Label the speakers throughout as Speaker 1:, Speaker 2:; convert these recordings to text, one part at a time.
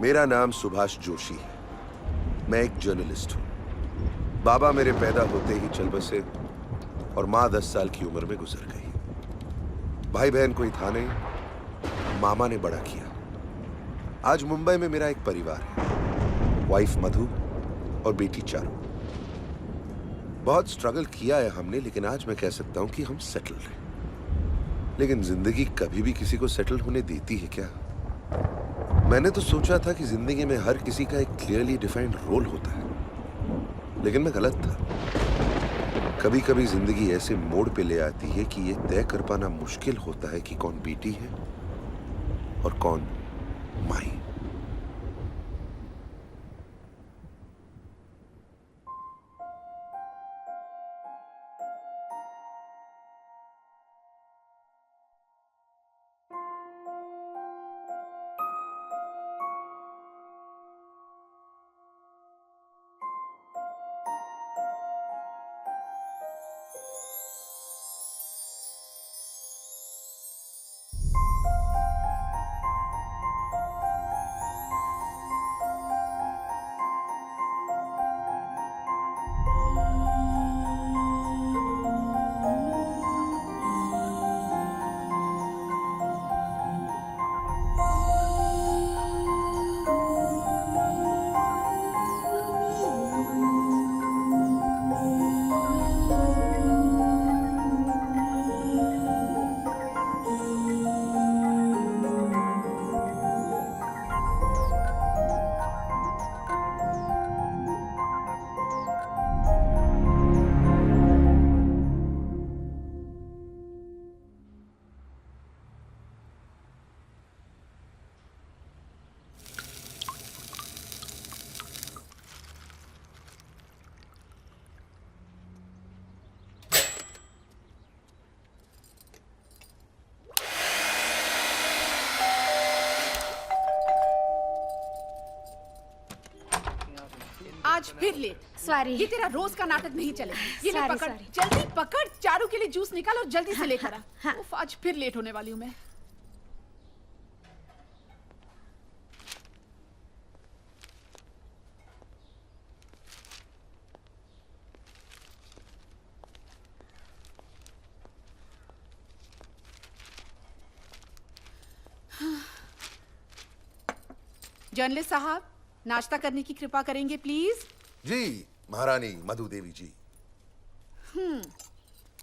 Speaker 1: मेरा नाम सुभाष जोशी है। मैं एक जर्नलिस्ट हूं। बाबा मेरे पैदा होते ही चल बसे और माँ 10 साल की उम्र में गुजर गई। भाई बहन कोई था नहीं, मामा ने बड़ा किया। आज मुंबई में मेरा एक परिवार है, वाइफ मधु और बेटी चारू। बहुत स्ट्रगल किया है हमने, लेकिन आज मैं कह सकता हूं कि हम सेटल हैं। लेकिन जिंदगी कभी भी किसी को सेटल होने देती है क्या? मैंने तो सोचा था कि जिंदगी में हर किसी का एक क्लियरली डिफाइंड रोल होता है, लेकिन मैं गलत था। कभी कभी जिंदगी ऐसे मोड़ पे ले आती है कि ये तय कर पाना मुश्किल होता है कि कौन बेटी है और कौन माई।
Speaker 2: आज फिर लेट।
Speaker 3: सॉरी।
Speaker 2: ये तेरा रोज का नाटक नहीं चलेगा। ये ले
Speaker 3: Sorry,
Speaker 2: पकड़,
Speaker 3: sorry.
Speaker 2: जल्दी पकड़। चारू के लिए जूस निकाल और जल्दी से लेकर आ।
Speaker 3: हाँ.
Speaker 2: उफ, आज फिर लेट होने वाली हूँ मैं। जर्नलिस्ट साहब, नाश्ता करने की कृपा करेंगे प्लीज।
Speaker 1: जी महारानी मधु देवी जी।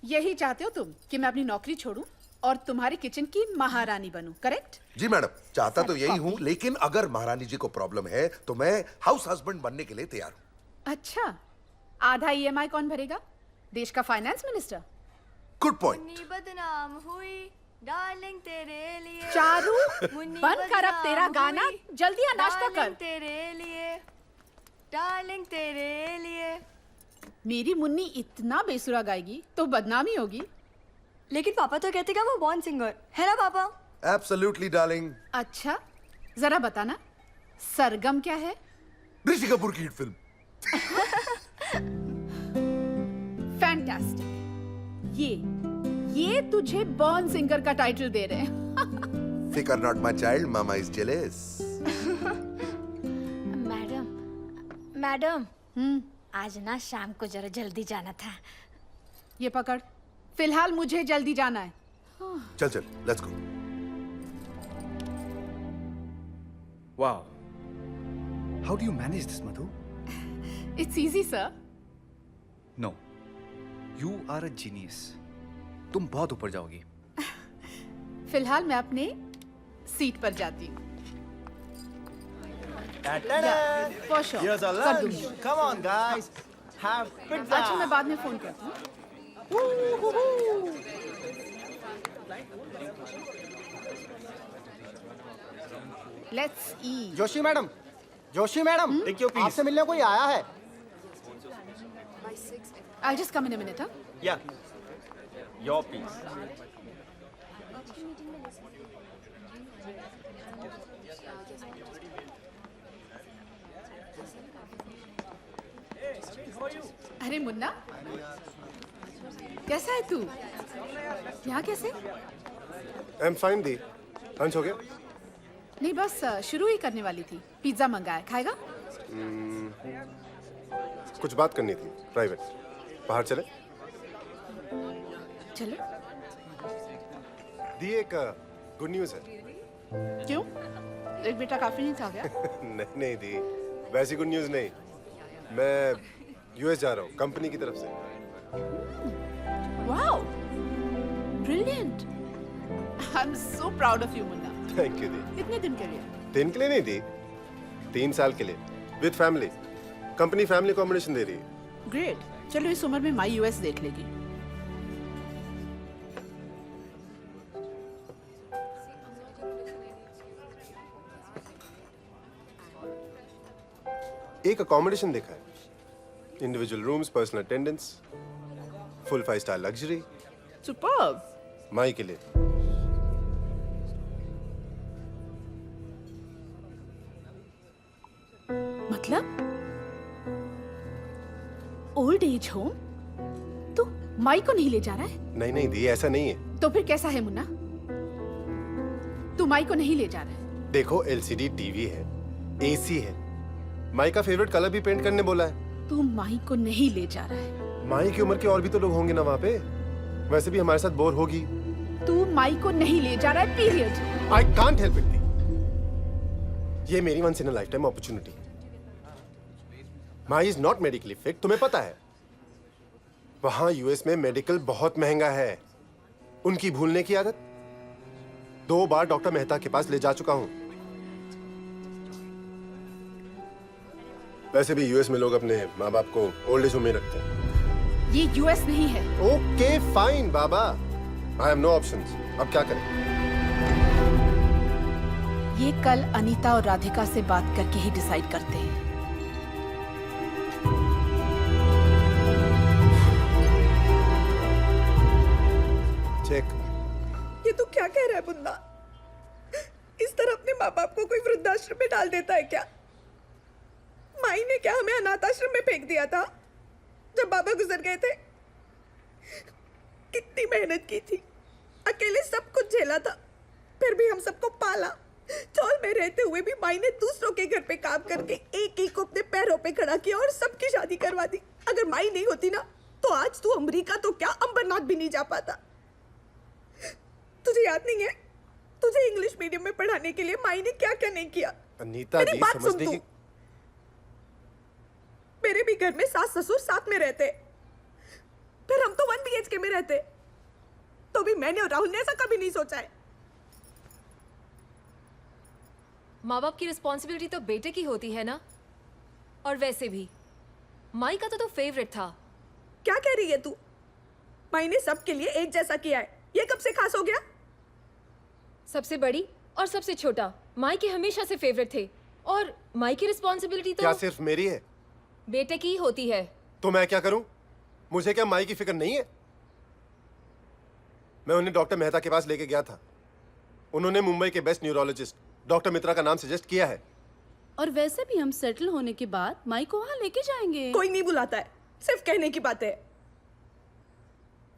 Speaker 2: यही चाहते हो तुम कि मैं अपनी नौकरी छोड़ूं और तुम्हारी किचन की महारानी बनूं, करेक्ट?
Speaker 1: जी मैडम, चाहता तो यही हूं, लेकिन अगर महारानी जी को प्रॉब्लम है तो मैं हाउस हस्बैंड बनने के लिए तैयार हूं।
Speaker 2: अच्छा, आधा ईएमआई कौन भरेगा? देश का finance minister.
Speaker 1: Good point.
Speaker 4: Munni बदनाम हुई डार्लिंग तेरे लिए।
Speaker 2: चारू,
Speaker 4: मुन्नी
Speaker 2: बंद कर अब तेरा
Speaker 4: बदनाम
Speaker 2: गाना,
Speaker 4: हुई,
Speaker 2: जल्दी आ नाश्ता कर।
Speaker 4: डार्लिंग तेरे लिए, डार्लिंग तेरे लिए।
Speaker 2: मेरी मुन्नी इतना बेसुरा गाएगी तो बदनामी होगी।
Speaker 4: लेकिन पापा तो कहते कि वो बॉर्न सिंगर है ना पापा?
Speaker 1: Absolutely darling.
Speaker 2: अच्छा, जरा बताना सरगम क्या है?
Speaker 1: ऋषि कपूर की हिट फिल्म।
Speaker 2: फैंटास्टिक। ये तुझे बॉर्न सिंगर का टाइटल दे रहे हैं।
Speaker 1: फिकर not my child, mama is jealous.
Speaker 3: Madam आज ना शाम को जरा जल्दी जाना था।
Speaker 2: ये पकड़, फिलहाल मुझे जल्दी जाना है।
Speaker 1: चल चल, let's go.
Speaker 5: Wow. How do you manage this, Madhu?
Speaker 2: It's easy sir.
Speaker 5: No. You are a genius. तुम बहुत ऊपर जाओगी।
Speaker 2: फिलहाल मैं अपने सीट पर जाती हूँ। For sure,
Speaker 6: Here's our
Speaker 2: कर
Speaker 6: lunch.
Speaker 2: दूंगी।
Speaker 6: Come on, guys. Have pizza.
Speaker 2: अच्छा, मैं बाद में फोन करती हूँ। Let's eat.
Speaker 6: Joshi madam, Joshi madam,
Speaker 5: Take your piece.
Speaker 6: आपसे मिलने कोई आया है?
Speaker 2: I'll just come in a minute, huh?
Speaker 6: Yeah. Your piece.
Speaker 2: अरे मुन्ना, कैसा है तू? यहाँ कैसे?
Speaker 7: I am fine the. Lunch हो गया?
Speaker 2: नहीं बस शुरू ही करने वाली थी। पिज्जा मंगाया, खाएगा?
Speaker 7: कुछ बात करनी थी प्राइवेट। बाहर चले?
Speaker 2: चलो।
Speaker 7: दी एक गुड न्यूज़ है।
Speaker 2: क्यों? एक बेटा काफी नहीं था क्या?
Speaker 7: नहीं नहीं दी, वैसी गुड न्यूज़ नहीं। मैं यूएस जा रहा हूँ कंपनी की तरफ से।
Speaker 2: Wow, brilliant. I am so proud of you Munna.
Speaker 7: Thank you दी।
Speaker 2: कितने दिन के लिए?
Speaker 7: दिन के लिए नहीं दी, 3 साल के लिए with family. Company family accommodation दे रही है।
Speaker 2: ग्रेट। चलो इस उम्र में माई यूएस देख लेगी।
Speaker 7: एक अकोमोडेशन देखा है, individual rooms, personal attendance, full 5 star luxury.
Speaker 2: Superb.
Speaker 7: Mai के लिए।
Speaker 2: मतलब ओल्ड एज होम? तो माई को नहीं ले जा रहा है?
Speaker 7: नहीं नहीं दी, ऐसा नहीं है।
Speaker 2: तो फिर कैसा है मुन्ना? तू माई को नहीं ले जा रहा है?
Speaker 7: देखो एलसीडी टीवी है, एसी है। माई का फेवरेट कलर भी पेंट करने बोला है।
Speaker 2: तू माई को नहीं ले जा रहा है?
Speaker 7: माई की उम्र के और भी तो लोग होंगे ना वहाँ पे। वैसे भी हमारे साथ बोर होगी।
Speaker 2: तू माई को नहीं ले जा रहा है, period.
Speaker 7: I can't help it the. ये मेरी once in a life time opportunity. My is not medically fit, तुम्हें पता है। वहां यूएस में मेडिकल बहुत महंगा है। उनकी भूलने की आदत 2 बार डॉक्टर मेहता के पास ले जा चुका हूं। वैसे भी यूएस में लोग अपने माँ बाप को ओल्ड एज होम में रखते हैं।
Speaker 2: ये यूएस नहीं है।
Speaker 7: ओके फाइन बाबा, आई हैव नो ऑप्शंस। अब क्या करें?
Speaker 2: ये कल अनीता और राधिका से बात करके ही डिसाइड करते हैं।
Speaker 7: चेक।
Speaker 8: ये तू क्या कह रहा है मुन्ना? इस तरह अपने माँ बाप को कोई वृद्धाश्रम में डाल देता है क्या? माई ने क्या हमें अनाथ आश्रम में फेंक दिया था जब बाबा गुजर गए थे? कितनी मेहनत की थी, अकेले सब कुछ झेला था, फिर भी हम सबको पाला। चौल में रहते हुए भी माई ने दूसरों के घर पे काम करके एक एक को अपने पैरों पे खड़ा किया और सबकी शादी करवा दी। अगर माई नहीं होती ना तो आज तू अमेरिका तो क्या अंबरनाथ भी नहीं जा पाता। तुझे याद नहीं है तुझे इंग्लिश मीडियम में पढ़ाने के लिए माई ने क्या क्या नहीं किया?
Speaker 7: अनीता
Speaker 8: मेरी
Speaker 7: दी,
Speaker 8: बात सुन
Speaker 7: समझने
Speaker 8: तू।
Speaker 7: की।
Speaker 8: मेरे भी घर में सास ससुर साथ में रहते, फिर हम तो 1 BHK में रहते। तो भी मैंने और राहुल ने ऐसा कभी नहीं सोचा है।
Speaker 4: माँ बाप की रिस्पॉन्सिबिलिटी तो बेटे की होती है ना। और वैसे भी माई का तो फेवरेट था।
Speaker 8: क्या कह रही है तू? माई ने सबके लिए एक जैसा किया है, ये कब से खास हो गया?
Speaker 4: सबसे बड़ी और सबसे छोटा माई के हमेशा से फेवरेट थे। और माई की रिस्पॉन्सिबिलिटी
Speaker 7: क्या
Speaker 4: तो
Speaker 7: सिर्फ मेरी है?
Speaker 4: बेटे की ही होती है।
Speaker 7: तो मैं क्या करूं? मुझे क्या माई की फिक्र नहीं है? मैं उन्हें डॉक्टर मेहता के पास लेके गया था। उन्होंने मुंबई के बेस्ट न्यूरोलॉजिस्ट डॉक्टर मित्रा का नाम सजेस्ट किया है।
Speaker 9: और वैसे भी हम सेटल होने के बाद माई को वहाँ लेके जाएंगे।
Speaker 8: कोई नहीं बुलाता है, सिर्फ कहने की बात है।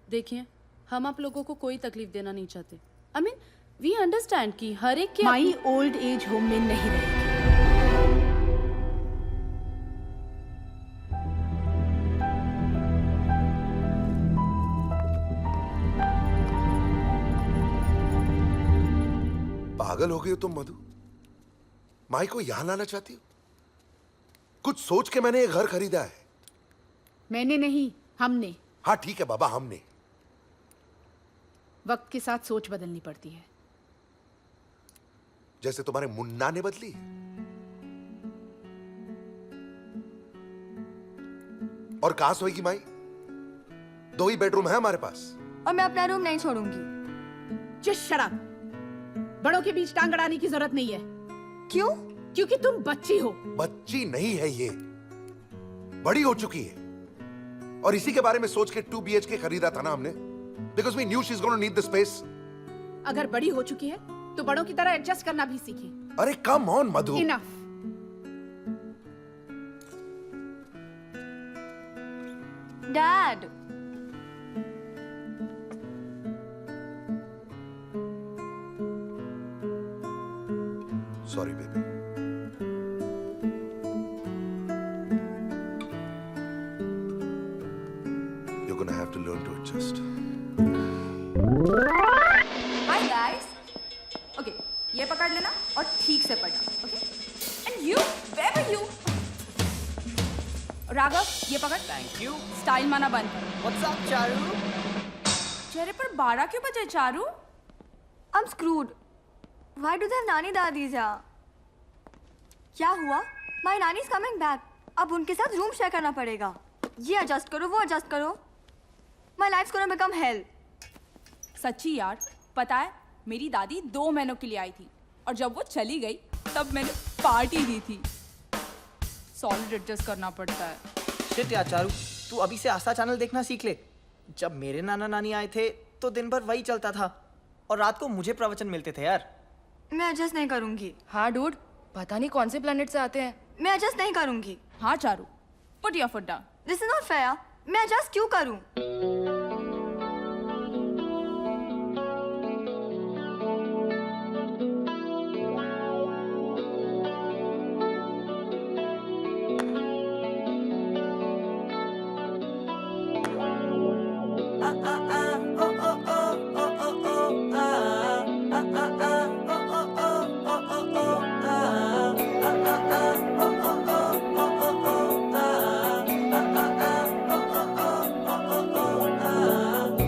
Speaker 9: देखिए, हम आप लोगों को कोई तकलीफ देना नहीं चाहते। आई मीन वी अंडरस्टैंड कि हर एक के
Speaker 2: माई ओल्ड एज होम में नहीं रहेगी।
Speaker 1: पागल हो गई हो तुम मधु? माई को यहां लाना चाहती हो? कुछ सोच के मैंने ये घर खरीदा है।
Speaker 2: मैंने नहीं, हमने।
Speaker 1: हाँ ठीक है बाबा, हमने।
Speaker 2: वक्त के साथ सोच बदलनी पड़ती है।
Speaker 1: जैसे तुम्हारे मुन्ना ने बदली। और कहां सोएगी माई? 2 ही बेडरूम है हमारे पास।
Speaker 4: और मैं अपना रूम नहीं छोड़ूंगी।
Speaker 2: Just shut up. बड़ों के बीच टांग अड़ाने की जरूरत नहीं है।
Speaker 4: क्यों?
Speaker 2: क्योंकि तुम बच्ची हो।
Speaker 1: बच्ची नहीं है ये, बड़ी हो चुकी है। और इसी के बारे में सोच के 2 BHK खरीदा था ना हमने, because we knew she is gonna need the space.
Speaker 2: अगर बड़ी हो चुकी है तो बड़ों की तरह एडजस्ट करना भी सीखे।
Speaker 1: अरे come on Madhu.
Speaker 2: Enough.
Speaker 4: Dad,
Speaker 1: sorry baby. You're gonna have to learn to adjust.
Speaker 8: Hi guys. Okay, ये पकड़ लेना और ठीक से पढ़ना। Okay? And you, where were you? Raghav, ये पकड़।
Speaker 6: Thank you.
Speaker 8: स्टाइल माना बंद कर।
Speaker 6: What's up Charu?
Speaker 8: चेहरे पर 12 क्यों बजे Charu?
Speaker 3: I'm screwed. Why do they have नानी दादीज यहाँ? क्या हुआ? My nanny is coming back. अब उनके साथ रूम शेयर करना पड़ेगा। ये एडजस्ट करो, वो एडजस्ट करो। My life's gonna become hell.
Speaker 8: सच्ची यार, पता है मेरी दादी 2 महीनों के लिए आई थी और जब वो चली गई तब मैंने पार्टी दी थी। सॉलिड एडजस्ट करना पड़ता है।
Speaker 6: शिट यार चारू, तू अभी से आस्था चैनल देखना सीख ले। जब मेरे नाना नानी आए थे तो दिन भर वही चलता था और रात को मुझे प्रवचन मिलते थे यार।
Speaker 3: मैं एडजस्ट नहीं करूंगी।
Speaker 4: हाँ डूड, पता नहीं कौन से प्लेनेट से आते हैं।
Speaker 3: मैं एडजस्ट नहीं करूंगी।
Speaker 8: हाँ Charu, put your foot down.
Speaker 3: This is not fair. मैं एडजस्ट क्यों करूं?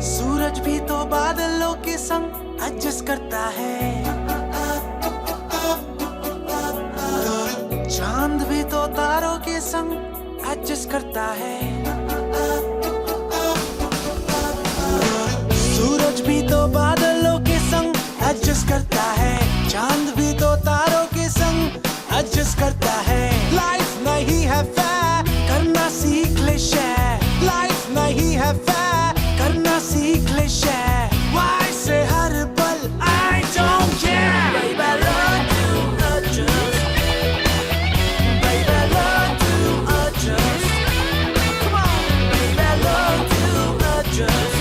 Speaker 10: सूरज भी तो बादलों के संग एडजस्ट करता है, चांद भी तो तारों के संग एडजस्ट करता है, सूरज भी तो बादलों के संग एडजस्ट करता है, चांद भी तो तारों के संग एडजस्ट करता है। लाइफ नहीं है फेयर, करना सीख ले शेयर। लाइफ नहीं है फेयर, करना सीख ले शेयर। Why से हर पल I don't care. Baby learn to adjust. Baby learn to adjust. Come on. Baby learn to adjust.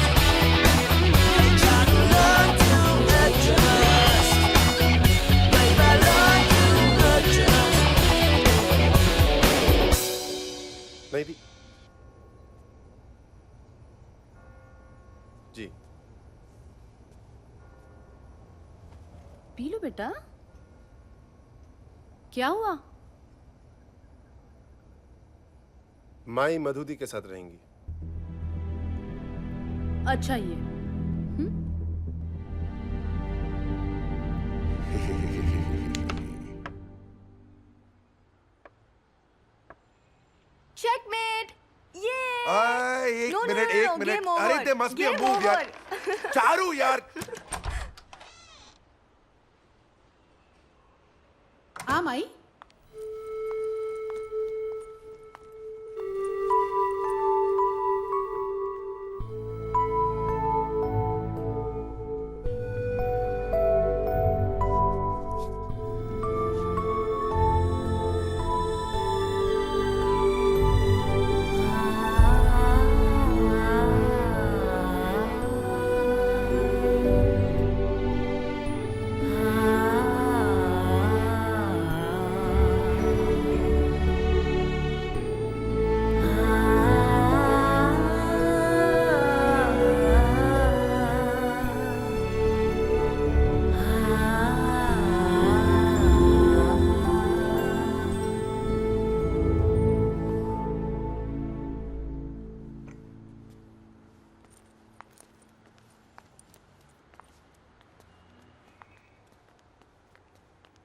Speaker 10: Try to learn to adjust. Baby learn to adjust.
Speaker 7: नहीं भी। G
Speaker 9: P low बेटा। क्या हुआ?
Speaker 7: माई मधुदी के साथ रहेंगी।
Speaker 9: अच्छा ये
Speaker 3: चेकमेट। ये
Speaker 1: एक
Speaker 3: No, no,
Speaker 1: minute,
Speaker 3: no, no,
Speaker 1: एक मिनट।
Speaker 3: game over.
Speaker 1: अरे they must be a
Speaker 3: Game
Speaker 1: move यार।
Speaker 3: over.
Speaker 1: चारू यार।
Speaker 2: हाँ माई।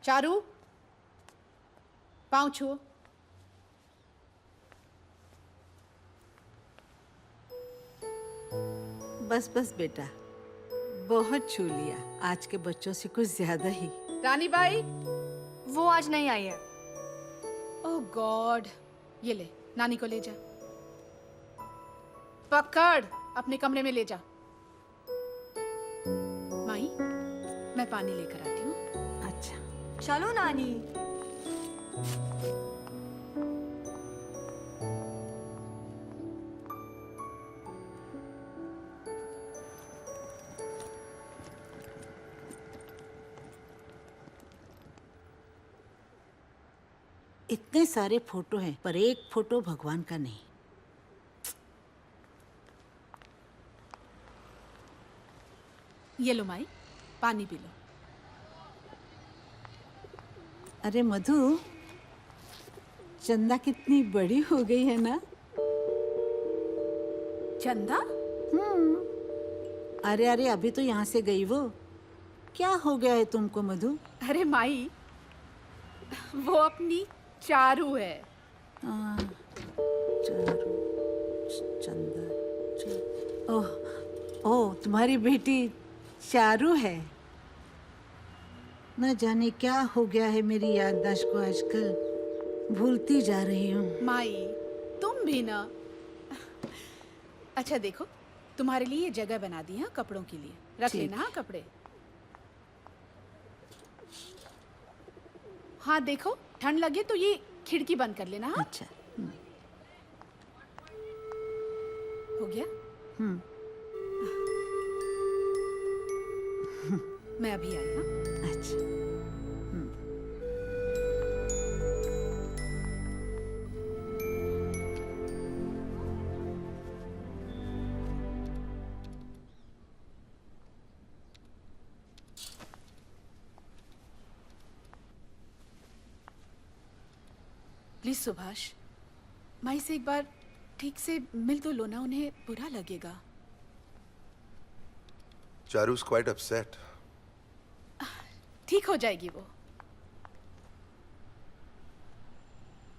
Speaker 2: चारू, पाँव छुओ।
Speaker 11: बस बस बेटा, बहुत छू लिया। आज के बच्चों से कुछ ज्यादा ही।
Speaker 2: रानी बाई।
Speaker 3: वो आज नहीं आई है।
Speaker 2: ओह गॉड, ये ले, नानी को ले जा। पकड़, अपने कमरे में ले जा। माई, मैं पानी लेकर आती हूँ।
Speaker 11: अच्छा
Speaker 3: चलो नानी।
Speaker 11: इतने सारे फोटो हैं पर एक फोटो भगवान का नहीं।
Speaker 2: ये लो माई, पानी पी लो।
Speaker 11: अरे मधु, चंदा कितनी बड़ी हो गई है ना।
Speaker 2: चंदा?
Speaker 11: अरे अरे, अभी तो यहाँ से गई वो। क्या हो गया है तुमको मधु?
Speaker 2: अरे माई, वो अपनी चारू है।
Speaker 11: चारू, चंदा, ओह ओह, तुम्हारी बेटी चारू है। न जाने क्या हो गया है मेरी याददाश्त को आजकल, भूलती जा रही हूँ।
Speaker 2: माई, तुम भी ना। अच्छा देखो, तुम्हारे लिए ये जगह बना दी है कपड़ों के लिए, रख
Speaker 11: ठीक।
Speaker 2: लेना हाँ कपड़े। हाँ देखो, ठंड लगे तो ये खिड़की बंद कर लेना हाँ।
Speaker 11: अच्छा।
Speaker 2: हो गया?
Speaker 11: हम्म।
Speaker 2: मैं अभी आई हाँ।
Speaker 11: अच्छा।
Speaker 2: प्लीज सुभाष, माई से एक बार ठीक से मिल तो लो ना, उन्हें बुरा लगेगा।
Speaker 1: Charu is quite upset.
Speaker 2: ठीक हो जाएगी वो।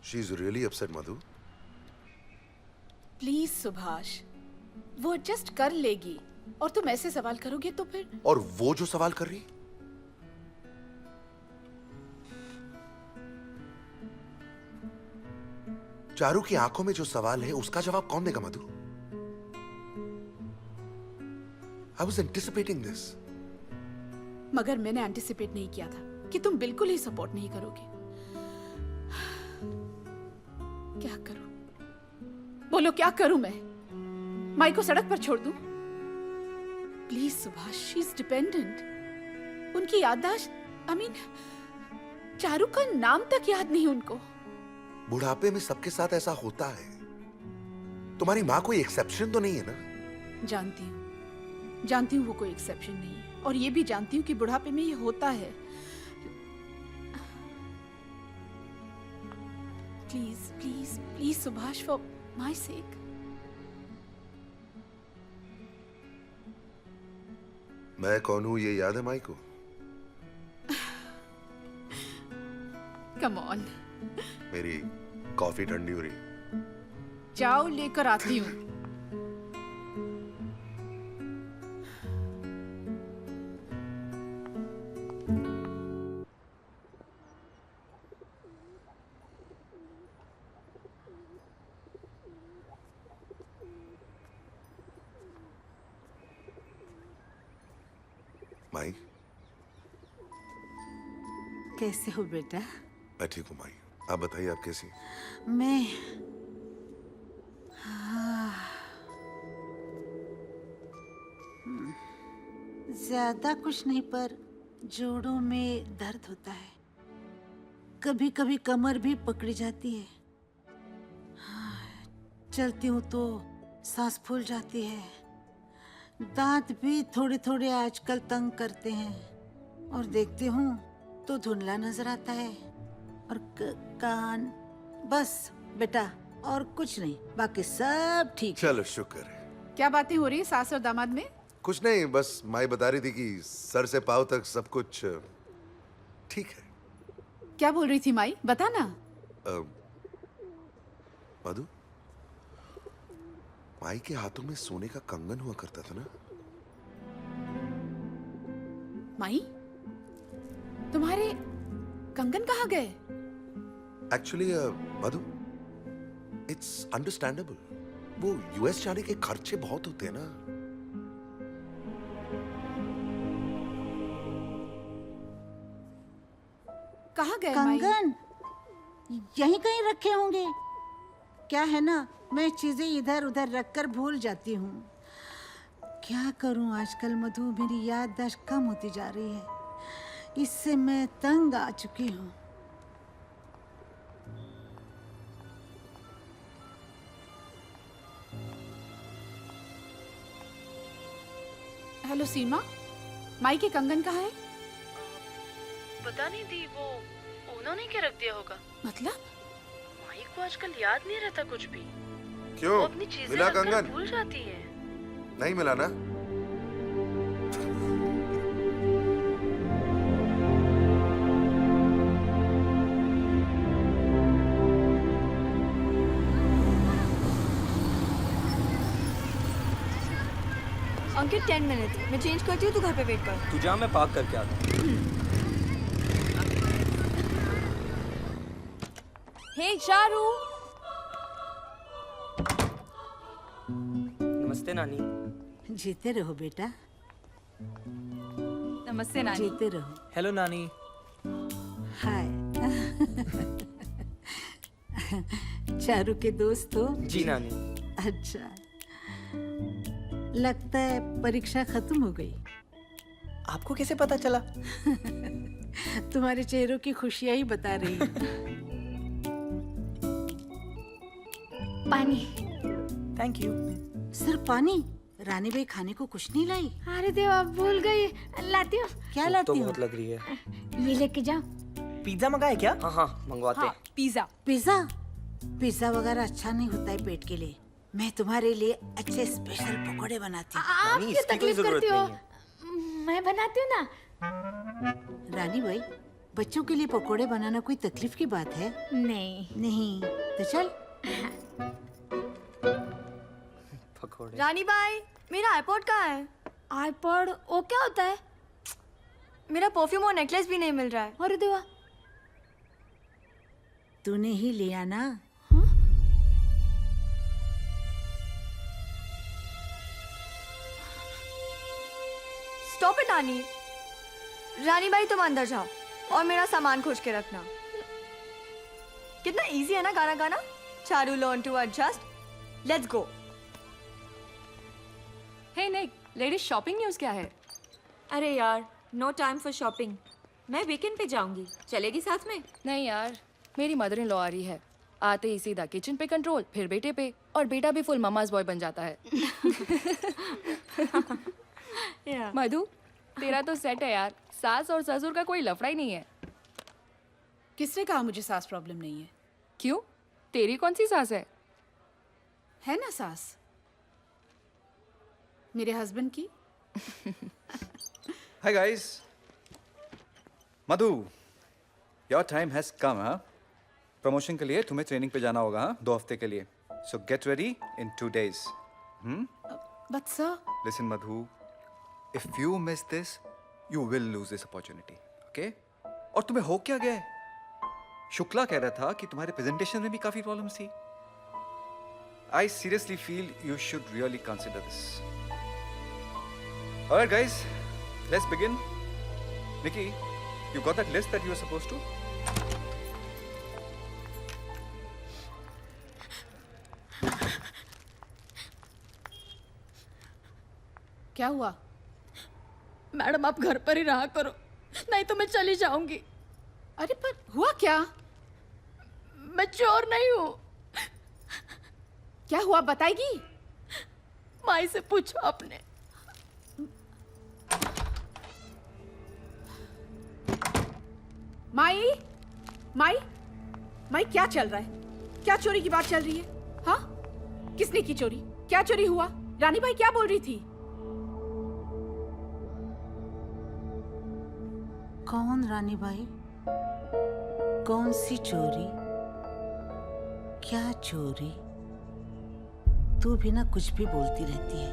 Speaker 1: She is really upset Madhu.
Speaker 2: Please Subhash, वो एडजस्ट कर लेगी। और तुम ऐसे सवाल करोगे तो फिर।
Speaker 1: और वो जो सवाल कर रही, चारू की आंखों में जो सवाल है उसका जवाब कौन देगा Madhu? I was anticipating this.
Speaker 2: मगर मैंने एंटिसिपेट नहीं किया था कि तुम बिल्कुल ही सपोर्ट नहीं करोगे। क्या करूं? बोलो क्या करूं मैं? माई को सड़क पर छोड़ दूं? Please Subhash, she is dependent. उनकी याददाश्त, चारू का नाम तक याद नहीं उनको।
Speaker 1: बुढ़ापे में सबके साथ ऐसा होता है। तुम्हारी माँ कोई एक्सेप्शन तो नहीं है ना?
Speaker 2: जानती हूँ वो कोई एक्सेप्शन नहीं है, और ये भी जानती हूँ कि बुढ़ापे में ये होता है। Please please please Subhash, for my सेक।
Speaker 1: मैं कौन हूं ये याद है माई को?
Speaker 2: Come on.
Speaker 1: मेरी कॉफी ठंडी हो रही।
Speaker 2: जाओ लेकर आती हूँ।
Speaker 1: माई,
Speaker 11: कैसे हो बेटा?
Speaker 1: मैं ठीक हूँ माई। आप बताइए, आप कैसी?
Speaker 11: मैं ज्यादा कुछ नहीं, पर जोड़ों में दर्द होता है। कभी कभी कमर भी पकड़ी जाती है। चलती हूँ तो सांस फूल जाती है। दांत भी थोड़े थोड़े आजकल तंग करते हैं, और देखती हूँ तो धुंधला नजर आता है। और कान, बस बेटा, और कुछ नहीं, बाकी सब ठीक।
Speaker 1: चलो शुक्र है।
Speaker 2: क्या बातें हो रही है सास और दामाद में?
Speaker 1: कुछ नहीं, बस माई बता रही थी कि सर से पांव तक सब कुछ ठीक है।
Speaker 2: क्या बोल रही थी माई, बता ना।
Speaker 1: मधु, माई के हाथों में सोने का कंगन हुआ करता था ना?
Speaker 2: माई, तुम्हारे कंगन कहाँ गए?
Speaker 1: Actually Madhu, it's understandable. वो यूएस जाने के खर्चे बहुत होते हैं ना।
Speaker 2: कहाँ गए माई?
Speaker 11: कंगन यहीं कहीं रखे होंगे। क्या है ना, मैं चीजें इधर उधर रखकर भूल जाती हूँ। क्या करूँ आजकल मधु, मेरी याददाश्त कम होती जा रही है। इससे मैं तंग आ चुकी हूँ।
Speaker 2: हेलो सीमा, माई के कंगन कहाँ है?
Speaker 9: पता नहीं दी, वो उन्होंने क्या रख दिया होगा।
Speaker 2: मतलब?
Speaker 9: माई को आजकल याद नहीं रहता कुछ भी।
Speaker 1: क्यों?
Speaker 9: वो अपनी चीजें
Speaker 1: मिला
Speaker 9: रखकर
Speaker 1: कंगन?
Speaker 9: भूल जाती है।
Speaker 1: नहीं मिला ना?
Speaker 3: अंकित 10 मिनट, मैं चेंज करती हूँ, तू घर पे वेट कर।
Speaker 6: तू जा, मैं पार्क करके आता हूँ।
Speaker 4: हे चारू।
Speaker 6: नमस्ते नानी।
Speaker 11: जीते रहो बेटा,
Speaker 2: नमस्ते नानी।
Speaker 11: जीते रहो।
Speaker 6: हेलो नानी।
Speaker 11: हाय। चारू के दोस्त हो?
Speaker 6: जी नानी।
Speaker 11: अच्छा, लगता है परीक्षा खत्म हो गई।
Speaker 6: आपको कैसे पता चला?
Speaker 11: तुम्हारे चेहरों की खुशियां ही बता रही।
Speaker 3: पानी।
Speaker 6: Thank you.
Speaker 11: सिर्फ पानी? रानी भाई खाने को कुछ नहीं लाई?
Speaker 3: अरे देवा, भूल गई। लाती हूँ।
Speaker 11: क्या
Speaker 6: तो
Speaker 11: लाती हो?
Speaker 6: बहुत लग रही है।
Speaker 3: ये लेके जाओ।
Speaker 6: पिज्जा मंगाए क्या? हाँ मंगवाते।
Speaker 2: हाँ, पिज्जा।
Speaker 11: पिज्जा? पिज्जा वगैरह अच्छा नहीं होता है पेट के लिए। मैं तुम्हारे लिए अच्छे स्पेशल पकोड़े बनाती हूँ।
Speaker 3: आप
Speaker 6: नानी,
Speaker 3: क्यों
Speaker 6: इसकी कोई
Speaker 3: तकलीफ
Speaker 6: जरूरत
Speaker 3: करती हो?
Speaker 6: नहीं
Speaker 3: मैं बनाती हूँ ना।
Speaker 11: रानी भाई, बच्चों के लिए पकोड़े बनाना कोई तकलीफ की बात है?
Speaker 3: नहीं।
Speaker 11: नहीं तो चल।
Speaker 6: पकोड़े।
Speaker 3: रानी बाई, मेरा आईपॉड कहाँ है? आईपॉड? वो क्या होता है? मेरा परफ्यूम और नेकलेस भी नहीं मिल रहा है। अरे देवा।
Speaker 11: तूने ही लिया ना?
Speaker 3: स्टॉप इट नानी। रानी बाई, तुम अंदर जाओ और मेरा सामान खोज के रखना। कितना इजी है ना गाना गाना। Charu learn to adjust. Let's go.
Speaker 4: Hey Nick, ladies shopping news क्या है?
Speaker 12: अरे यार, नो टाइम फॉर शॉपिंग। मैं वीकेंड पे जाऊंगी, चलेगी साथ में?
Speaker 4: नहीं यार, मेरी मदर इन लॉ आ रही है। आते ही सीधा किचन पे कंट्रोल, फिर बेटे पे, और बेटा भी फुल ममाज बॉय बन जाता है। मधु, तेरा तो सेट है यार। सास और ससुर का कोई लफड़ा ही नहीं है।
Speaker 2: किसने कहा मुझे सास प्रॉब्लम नहीं है?
Speaker 4: क्यों? तेरी कौन सी सास है?
Speaker 2: है ना सास, मेरे हस्बैंड की।
Speaker 5: Hi guys. Madhu, your time has come, हाँ? प्रमोशन के लिए तुम्हें ट्रेनिंग पे जाना होगा, हाँ? 2 हफ्ते के लिए. So get ready in 2 days.
Speaker 2: But sir,
Speaker 5: Listen, Madhu. If you miss this, you will lose this opportunity. Okay? और तुम्हें हो क्या गया? शुक्ला कह रहा था कि तुम्हारे प्रेजेंटेशन में भी काफी प्रॉब्लम्स थी. I seriously feel you should really consider this. Alright, guys, let's begin. Nikki, you got that list that you were supposed to?
Speaker 2: क्या हुआ?
Speaker 3: मैडम, आप घर पर ही रहा करो, नहीं तो मैं चली जाऊंगी।
Speaker 2: अरे पर हुआ क्या?
Speaker 3: मैं चोर नहीं हूँ।
Speaker 2: क्या हुआ बताएगी?
Speaker 3: माई से पूछो आपने।
Speaker 2: माई, माई, माई, क्या चल रहा है? क्या चोरी की बात चल रही है? हाँ, किसने की चोरी? क्या चोरी हुआ? रानी भाई क्या बोल रही थी?
Speaker 11: कौन रानी भाई? कौन सी चोरी? क्या चोरी? तू भी ना कुछ भी बोलती रहती है।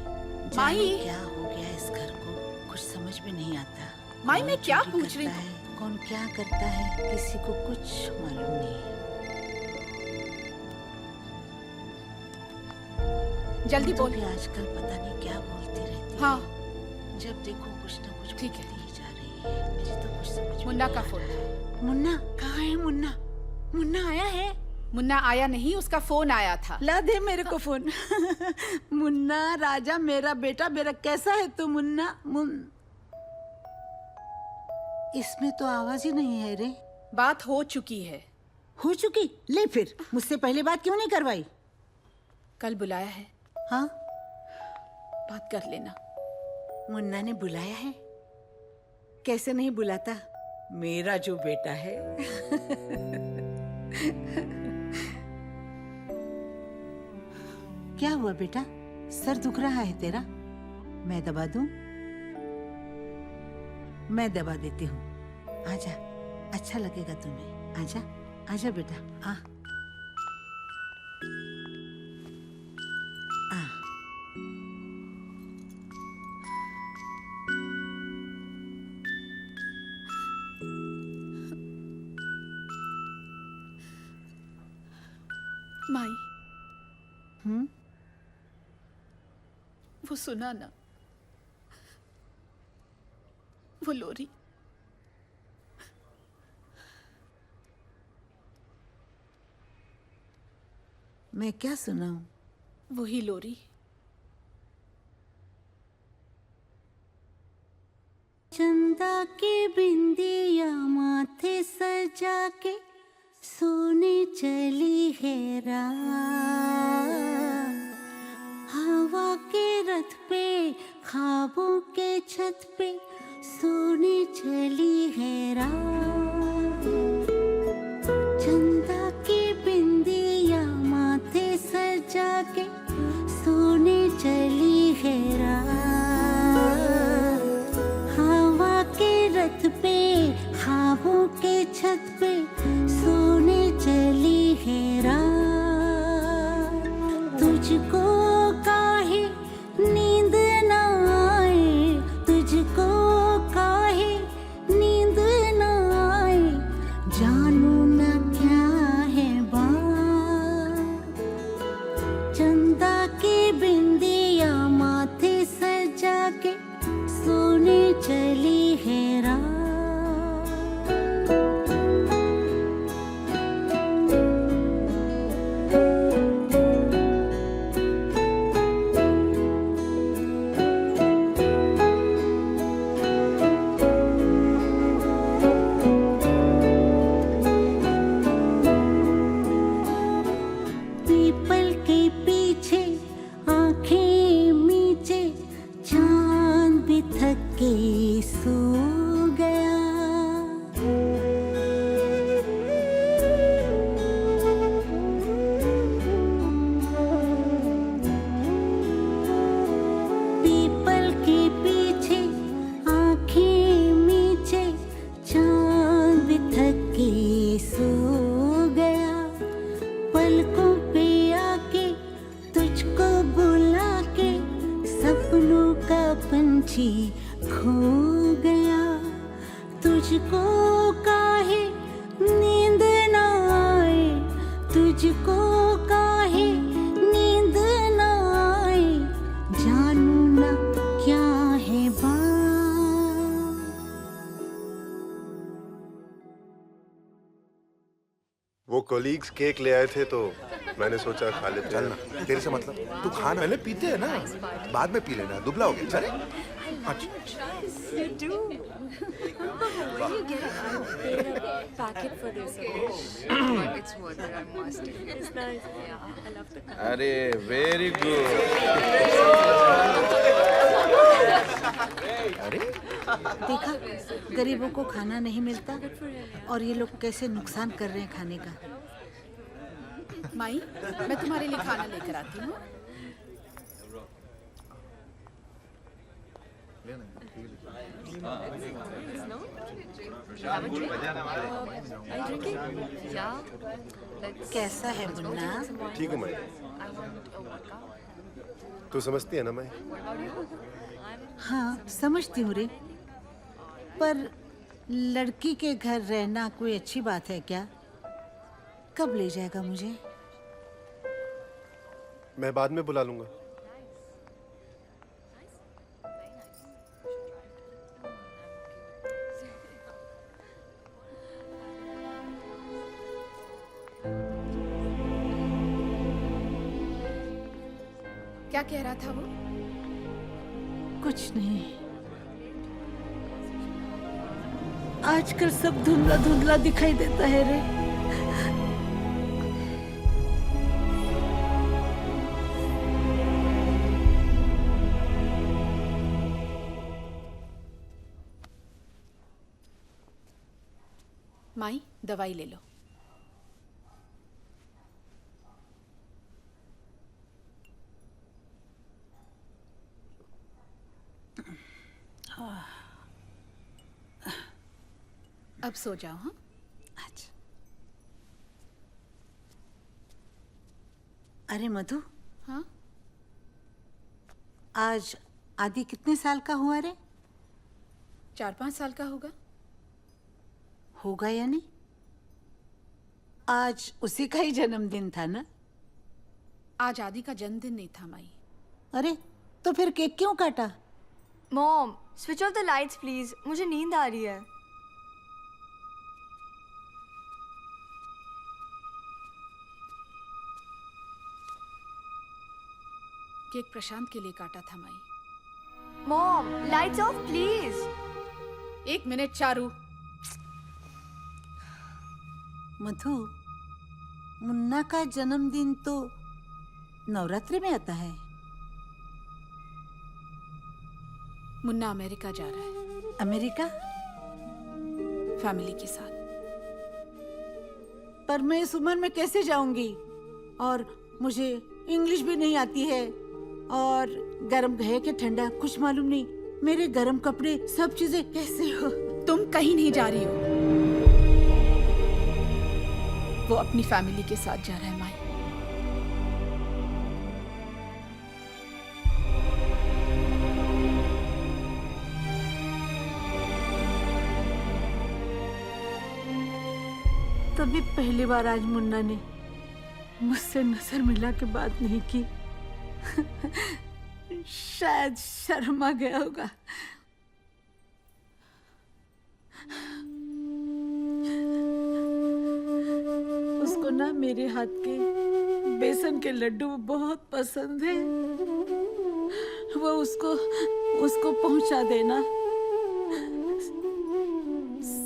Speaker 2: माही,
Speaker 11: क्या हो गया इस घर को, कुछ समझ में नहीं आता।
Speaker 2: माई, मैं क्या
Speaker 11: चोरी
Speaker 2: पूछ रही
Speaker 11: करता
Speaker 2: हूँ?
Speaker 11: है, कौन क्या करता है, किसी को कुछ मालूम नहीं।
Speaker 2: जल्दी
Speaker 11: तू
Speaker 2: बोल।
Speaker 11: भी आजकल पता नहीं क्या बोलती रहती है।
Speaker 2: हाँ,
Speaker 11: जब देखो कुछ ना कुछ
Speaker 2: ठीक है।
Speaker 11: बोलती ही जा रही है। मुझे तो कुछ समझ में
Speaker 2: मुन्ना
Speaker 11: नहीं
Speaker 2: का
Speaker 11: आ
Speaker 2: फोन।
Speaker 11: रहा। मुन्ना कहाँ है? मुन्ना, मुन्ना आया है?
Speaker 2: मुन्ना आया नहीं, उसका फोन आया था।
Speaker 11: ला दे मेरे को फोन। मुन्ना राजा, मेरा बेटा, मेरा कैसा है तू मुन्ना? इसमें तो आवाज ही नहीं है रे।
Speaker 2: बात हो चुकी है।
Speaker 11: हो चुकी? ले फिर, मुझसे पहले बात क्यों नहीं करवाई?
Speaker 2: कल बुलाया है,
Speaker 11: हाँ,
Speaker 2: बात कर लेना।
Speaker 11: मुन्ना ने बुलाया है? कैसे नहीं बुलाता, मेरा जो बेटा है। क्या हुआ बेटा, सर दुख रहा है तेरा? मैं दबा दूं? मैं दबा देती हूँ, आजा, अच्छा लगेगा तुम्हें। आजा आजा बेटा, आ आ।
Speaker 2: माई, वो सुना ना, वो लोरी।
Speaker 11: मैं क्या सुनाऊं?
Speaker 2: वही लोरी।
Speaker 11: चंदा के बिंदिया माथे सजा के सोने चली है रात, हवा के रथ पे ख्वाबों के छत पे सोने चली है रात। चंदा की बिंदिया माथे सजा के सोने चली है रात, हवा के रथ पे ख्वाबों के छत पे सोने चली है रात। तुझको काहे नींद न आए, तुझको काहे नींद न आए, जानू न क्या है बात। चंदा की बिंदिया माथे सजा के सोने चली है रात। पीपल के पीछे आंखें मीचे, चांद भी थक के सो गया। पीपल के पीछे आंखें मीचे, चांद भी थक के सो गया। पलकों पे आके तुझको बुला के सपनों का पंछी खो गया। तुझको काहे नींद न आए, तुझको काहे नींद न आए, जानू न क्या है बात।
Speaker 7: वो कोलीग्स केक ले आए थे तो मैंने सोचा खा लेते
Speaker 1: चल
Speaker 7: हैं।
Speaker 1: ना, तेरे से मतलब, तू खाना।
Speaker 7: पहले पीते हैं ना।
Speaker 1: बाद में पी लेना, दुबला हो गया। चले।
Speaker 12: Packet for this. It's worth it. I must. It's nice. Yeah, I love the color.
Speaker 13: अरे वेरी गुड। अरे
Speaker 11: देखा, गरीबों को खाना नहीं मिलता और ये लोग कैसे नुकसान कर रहे हैं खाने का।
Speaker 2: माई, मैं तुम्हारे लिए खाना लेकर आती हूँ।
Speaker 12: Are you drinking? Yeah. Let's.
Speaker 11: कैसा है मुन्ना?
Speaker 7: ठीक हूँ मैं।
Speaker 12: I want a vodka.
Speaker 7: तू समझती है ना मैं?
Speaker 11: हाँ, समझती हूँ रे, पर लड़की के घर रहना कोई अच्छी बात है क्या? कब ले जाएगा मुझे?
Speaker 7: मैं बाद में बुला लूंगा।
Speaker 2: क्या कह रहा था वो?
Speaker 11: कुछ नहीं, आजकल सब धुंधला धुंधला दिखाई देता है रे।
Speaker 2: माई दवाई ले लो। अब सो जाओ। हाँ,
Speaker 11: अच्छा। अरे मधु,
Speaker 2: हाँ,
Speaker 11: आज आदि कितने साल का हुआ रे?
Speaker 2: 4-5 साल का होगा।
Speaker 11: होगा या नहीं? आज उसी का ही जन्मदिन था ना?
Speaker 2: आज आदि का जन्मदिन नहीं था माई।
Speaker 11: अरे तो फिर केक क्यों काटा?
Speaker 3: Mom, switch off the lights please, मुझे नींद आ रही है।
Speaker 2: केक प्रशांत के लिए काटा था Mai.
Speaker 3: Mom, lights off please.
Speaker 2: 1 minute Charu.
Speaker 11: Madhu, Munna का जन्मदिन तो नवरात्रि में आता है।
Speaker 2: मुन्ना अमेरिका जा रहा है।
Speaker 11: अमेरिका?
Speaker 2: फैमिली के साथ।
Speaker 11: पर मैं इस उम्र में कैसे जाऊंगी? और मुझे इंग्लिश भी नहीं आती है, और गर्म है कि ठंडा कुछ मालूम नहीं। मेरे गर्म कपड़े सब चीजें कैसे हो?
Speaker 2: तुम कहीं नहीं जा रही हो। वो अपनी फैमिली के साथ जा रहा है माई।
Speaker 11: तभी पहली बार आज मुन्ना ने मुझसे नजर मिला के बात नहीं की। शायद शर्मा गया होगा। उसको ना मेरे हाथ के बेसन के लड्डू बहुत पसंद है। वो उसको पहुंचा देना,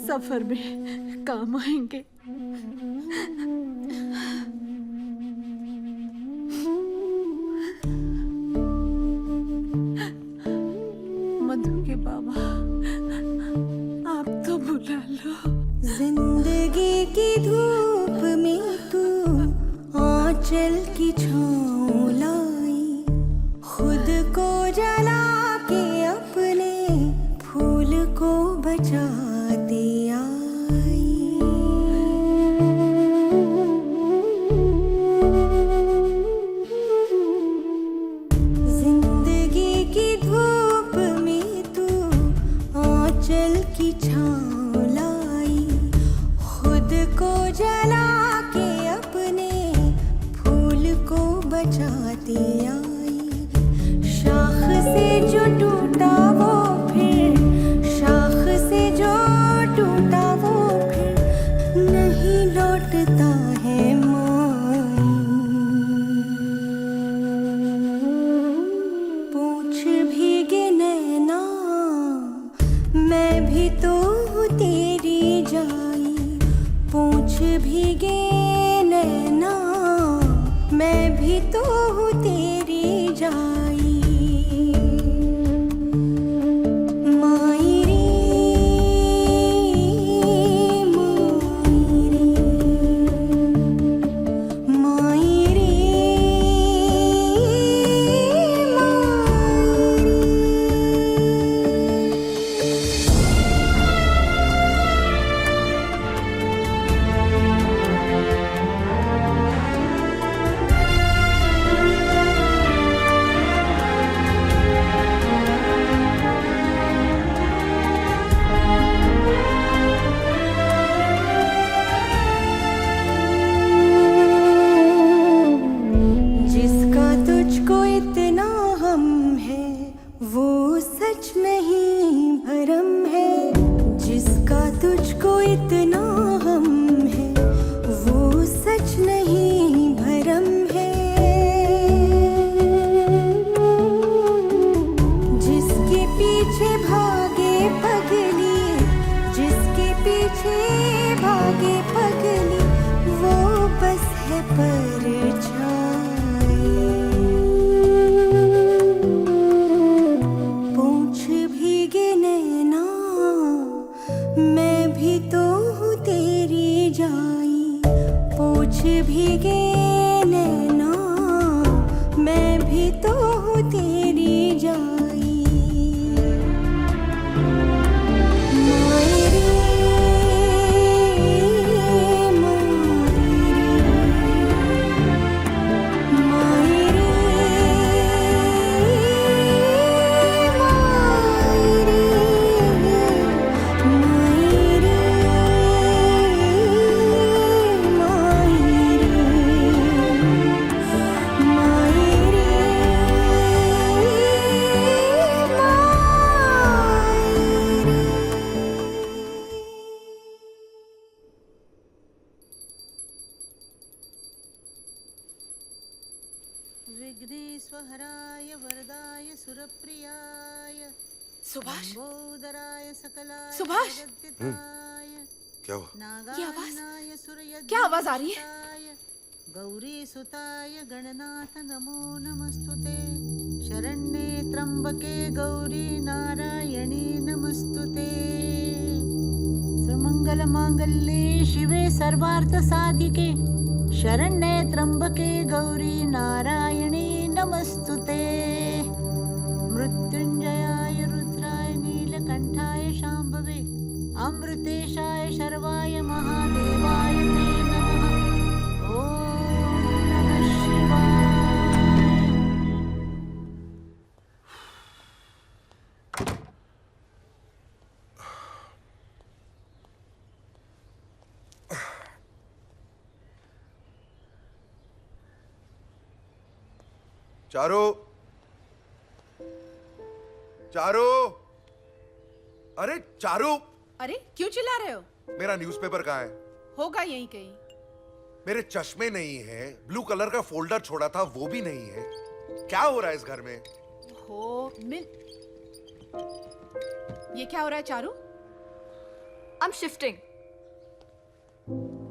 Speaker 11: सफर में काम आएंगे। मधु के बाबा, आप तो बुला लो।
Speaker 13: जिंदगी की धूप में तू आंचल की छाँव लाई, खुद को जला के अपने फूल को बचाते आई। जिंदगी की धूप में तू आंचल की छाँव लाई, खुद को जला के अपने फूल को बचाती आई। शाख से जो टूटा वो फिर, शाख से जो टूटा वो फिर नहीं लौटता है माई। पूछ भीगे नैना, मैं भी तो हूँ तेरी जाई। पूछ भीगे नैना, मैं भी तो हूँ तेरी जाई। माई रे, माई रे, जिसका तुझको इतना हम है वो सच नहीं भरम है। जिसका तुझको इतना हम है वो सच नहीं भरम है। जिसके पीछे भागे पगली, जिसके पीछे भागे पगली, वो बस है परछाई। पूछ भीगे नैना, मैं भी तो हूँ भीगे नैनों, मैं भी तो हूँ तेरी जाई। मायरे
Speaker 11: विघ्नेश्वराय वरदाय सुरप्रियाय
Speaker 2: सुभाष,
Speaker 11: लंबोदराय सकलाय
Speaker 2: सुभाष!
Speaker 11: जगद्दिताय
Speaker 1: क्या हुआ?
Speaker 2: ये आवाज?
Speaker 11: नागाय सूर्यज्ञाय
Speaker 2: क्या आवाज आ रही है?
Speaker 11: गौरी सुताय गणनाथ नमो नमस्तुते। शरण्ये त्र्यंबके गौरी नारायणी नमस्तुते। सर्वमंगल मांगल्ये शिवे सर्वार्थ साधिके शरण्ये त्र्यंबके गौरी नारायणी नमस्तुते। मृत्युंजयाय रुद्राय नीलकंठाय शांभवे अमृतेशाय शर्वाय महादेवाय ते नमः। ओम नमः शिवाय।
Speaker 1: चारू, चारू, अरे चारू,
Speaker 2: अरे क्यों चिल्ला रहे हो?
Speaker 1: मेरा न्यूज़पेपर कहाँ है?
Speaker 2: होगा यहीं कहीं।
Speaker 1: मेरे चश्मे नहीं है, ब्लू कलर का फोल्डर छोड़ा था वो भी नहीं है। क्या हो रहा है इस घर में?
Speaker 2: हो मिल, ये क्या हो रहा है चारू?
Speaker 3: I'm shifting.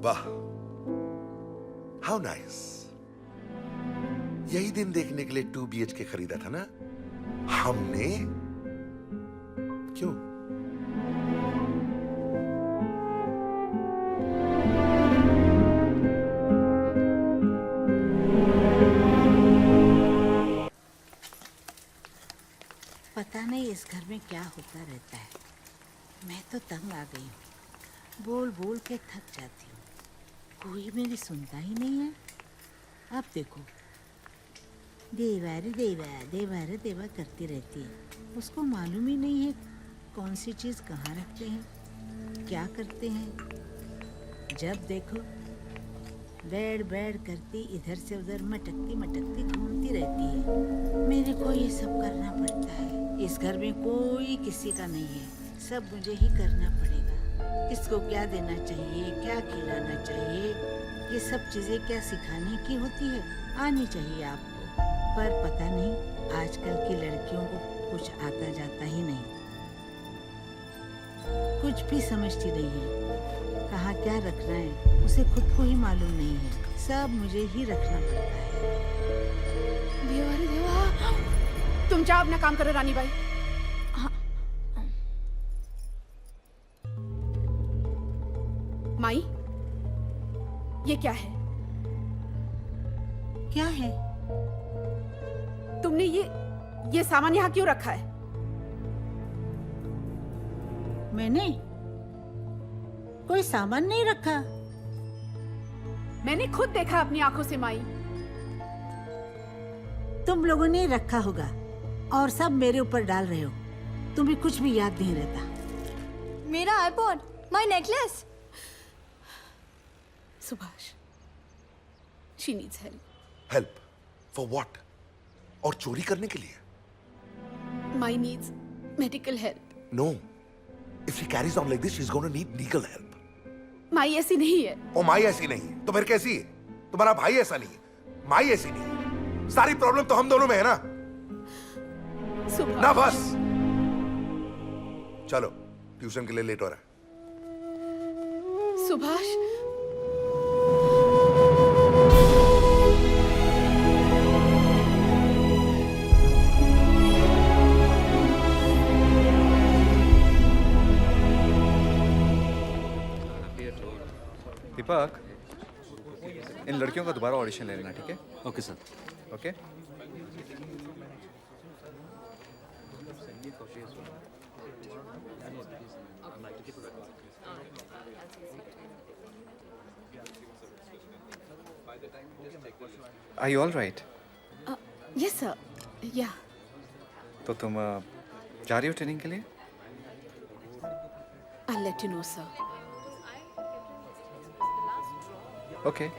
Speaker 1: वाह, हाउ नाइस। यही दिन देखने के लिए 2 BHK खरीदा था ना हमने। क्यों?
Speaker 11: पता नहीं इस घर में क्या होता रहता है। मैं तो तंग आ गई हूँ, बोल बोल के थक जाती हूँ। कोई मेरी सुनता ही नहीं है। अब देखो, देवा रे देवा, देवा रे देवा करती रहती है। उसको मालूम ही नहीं है कौन सी चीज़ कहाँ रखते हैं, क्या करते हैं। जब देखो बैठ बैठ करती इधर से उधर मटकती मटकती घूमती रहती है। मेरे को ये सब करना पड़ता है। इस घर में कोई किसी का नहीं है, सब मुझे ही करना पड़ेगा। इसको क्या देना चाहिए, क्या खिलाना चाहिए, ये सब चीज़ें क्या सिखाने की होती है, आनी चाहिए आपको। पर पता नहीं आजकल की लड़कियों को कुछ आता जाता ही नहीं, कुछ भी समझती नहीं है। कहाँ क्या रखना है उसे खुद को ही मालूम नहीं है, सब मुझे ही रखना पड़ता है।
Speaker 2: देवा रे देवा, तुम जाओ अपना काम करो रानी बाई। हाँ। माई, ये क्या है?
Speaker 11: क्या है?
Speaker 2: तुमने ये सामान यहाँ क्यों रखा है?
Speaker 11: मैंने कोई सामान नहीं रखा।
Speaker 2: मैंने खुद देखा अपनी आंखों से माई।
Speaker 11: तुम लोगों ने रखा होगा और सब मेरे ऊपर डाल रहे हो। तुम्हें कुछ भी याद नहीं रहता।
Speaker 3: मेरा iPod, my necklace.
Speaker 2: Subhash, she needs help.
Speaker 1: Help for what? और चोरी करने के लिए?
Speaker 2: Mai needs medical help.
Speaker 1: No, if she carries on like this she is gonna need legal help.
Speaker 2: Mai ऐसी नहीं है।
Speaker 1: ओ माई ऐसी नहीं है तो फिर कैसी है? तुम्हारा भाई ऐसा नहीं है, माई ऐसी नहीं है। सारी प्रॉब्लम तो हम दोनों में है ना। ना बस, चलो ट्यूशन के लिए लेट हो रहा है।
Speaker 2: सुभाष,
Speaker 5: दीपक, इन लड़कियों का दोबारा ऑडिशन ले लेना, ठीक है?
Speaker 14: Okay sir.
Speaker 5: Okay. Are you all right?
Speaker 2: Yes sir, या
Speaker 5: तो तुम जा रही हो ट्रेनिंग के लिए?
Speaker 2: I'll let you know, sir.
Speaker 5: Okay.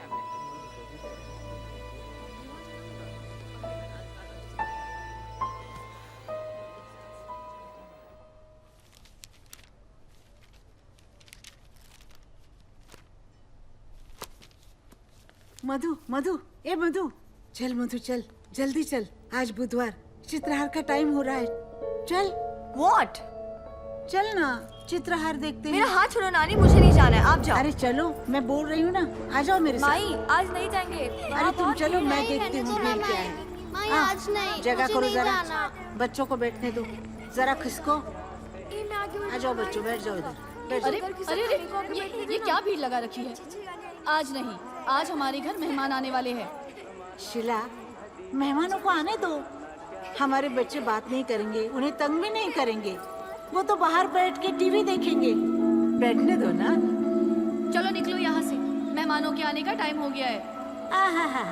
Speaker 11: Madhu Madhu, ए मधु, चल मधु चल, जल्दी चल, आज बुधवार, चित्रहार का टाइम हो रहा है, चल।
Speaker 3: What?
Speaker 11: चल ना, चित्रहार देखते हैं।
Speaker 3: मेरा हाथ छोड़ो नानी, मुझे नहीं जाना है, आप जाओ।
Speaker 11: अरे चलो, मैं बोल रही हूँ ना, आ जाओ मेरे साथ।
Speaker 3: माई, आज नहीं जाएंगे।
Speaker 11: अरे तुम चलो, मैं देखती हूँ फिर क्या है।
Speaker 13: आज नहीं,
Speaker 11: जगह
Speaker 13: मुझे
Speaker 11: करो
Speaker 13: नहीं
Speaker 11: जरा,
Speaker 13: जाना।
Speaker 11: बच्चों को बैठने दो, जरा खिसको। आ जाओ बच्चों, बैठ जाओ इधर, बैठ
Speaker 15: अरे
Speaker 11: जाओ।
Speaker 15: अरे अरे ये क्या भीड़ लगा रखी है? आज नहीं, आज हमारे घर मेहमान आने वाले हैं।
Speaker 11: शिला, मेहमानों को आने दो, हमारे बच्चे बात नहीं करेंगे, उन्हें तंग भी नहीं करेंगे, वो तो बाहर बैठ के टीवी देखेंगे, बैठने दो ना।
Speaker 15: चलो निकलो यहाँ से, मेहमानों के आने का टाइम हो गया है।
Speaker 11: आहा,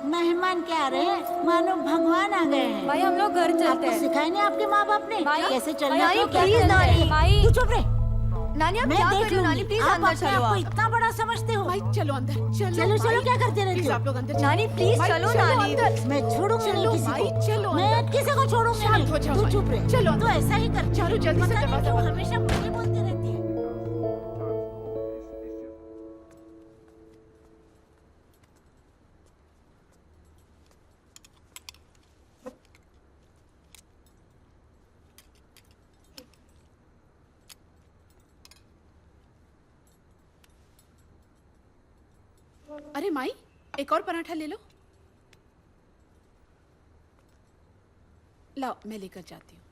Speaker 11: मेहमान क्या आ रहे हैं, मानो भगवान आ गए हैं।
Speaker 3: भाई हम लोग घर चलते
Speaker 11: आपको
Speaker 3: हैं।
Speaker 11: सिखाए नहीं आपके माँ बाप ने कैसे चलना
Speaker 3: भाई,
Speaker 11: है, क्या
Speaker 3: प्लीज
Speaker 11: करना है।
Speaker 3: नानी, भाई।
Speaker 11: तू चुप रहे।
Speaker 3: नानी आप
Speaker 11: मैं
Speaker 3: क्या
Speaker 11: देख
Speaker 3: कर रही हो? नानी
Speaker 11: लूंगी,
Speaker 3: प्लीज
Speaker 11: आप
Speaker 3: अंदर
Speaker 11: अपने
Speaker 3: चलो।
Speaker 11: आप को इतना बड़ा समझते हो।
Speaker 2: भाई चलो अंदर, चलो
Speaker 11: चलो चलो,
Speaker 2: भाई।
Speaker 11: क्या करते रहते
Speaker 2: प्लीज
Speaker 11: हो?
Speaker 2: आप लोग अंदर
Speaker 3: नानी प्लीज चलो नानी।
Speaker 11: मैं छोड़ूंगी नहीं
Speaker 2: चलो
Speaker 11: किसी
Speaker 2: भाई,
Speaker 11: को,
Speaker 2: चलो
Speaker 11: मैं
Speaker 2: अंदर।
Speaker 11: किसी को छोड़ूंगी
Speaker 2: शांत
Speaker 11: नहीं।
Speaker 2: हो जाओ
Speaker 11: तू
Speaker 2: भाई।
Speaker 11: चुप रहे।
Speaker 2: चलो
Speaker 11: तो ऐसा ही कर,
Speaker 2: चलो जल्दी से
Speaker 11: पता नहीं
Speaker 2: दरवाजा
Speaker 11: क्यों
Speaker 2: बंद।
Speaker 11: हमेशा मुझे बोलती रहती है।
Speaker 2: अरे माई, एक और पराठा ले लो। लाओ, मैं लेकर जाती हूँ।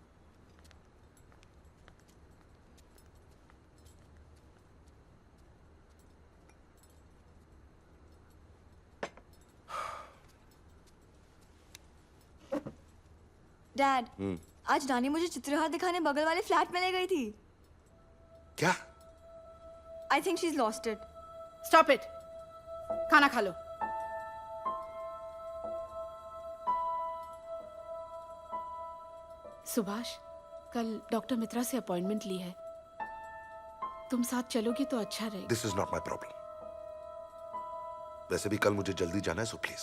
Speaker 3: डैड, आज नानी मुझे चित्रहार दिखाने बगल वाले फ्लैट में ले गई थी।
Speaker 1: क्या?
Speaker 3: I think she is lost it.
Speaker 2: Stop it, खाना खा लो। सुभाष, कल डॉक्टर मित्रा से अपॉइंटमेंट ली है, तुम साथ चलोगी तो अच्छा रहेगा।
Speaker 1: This is not my problem. वैसे भी कल मुझे जल्दी जाना है, सो प्लीज।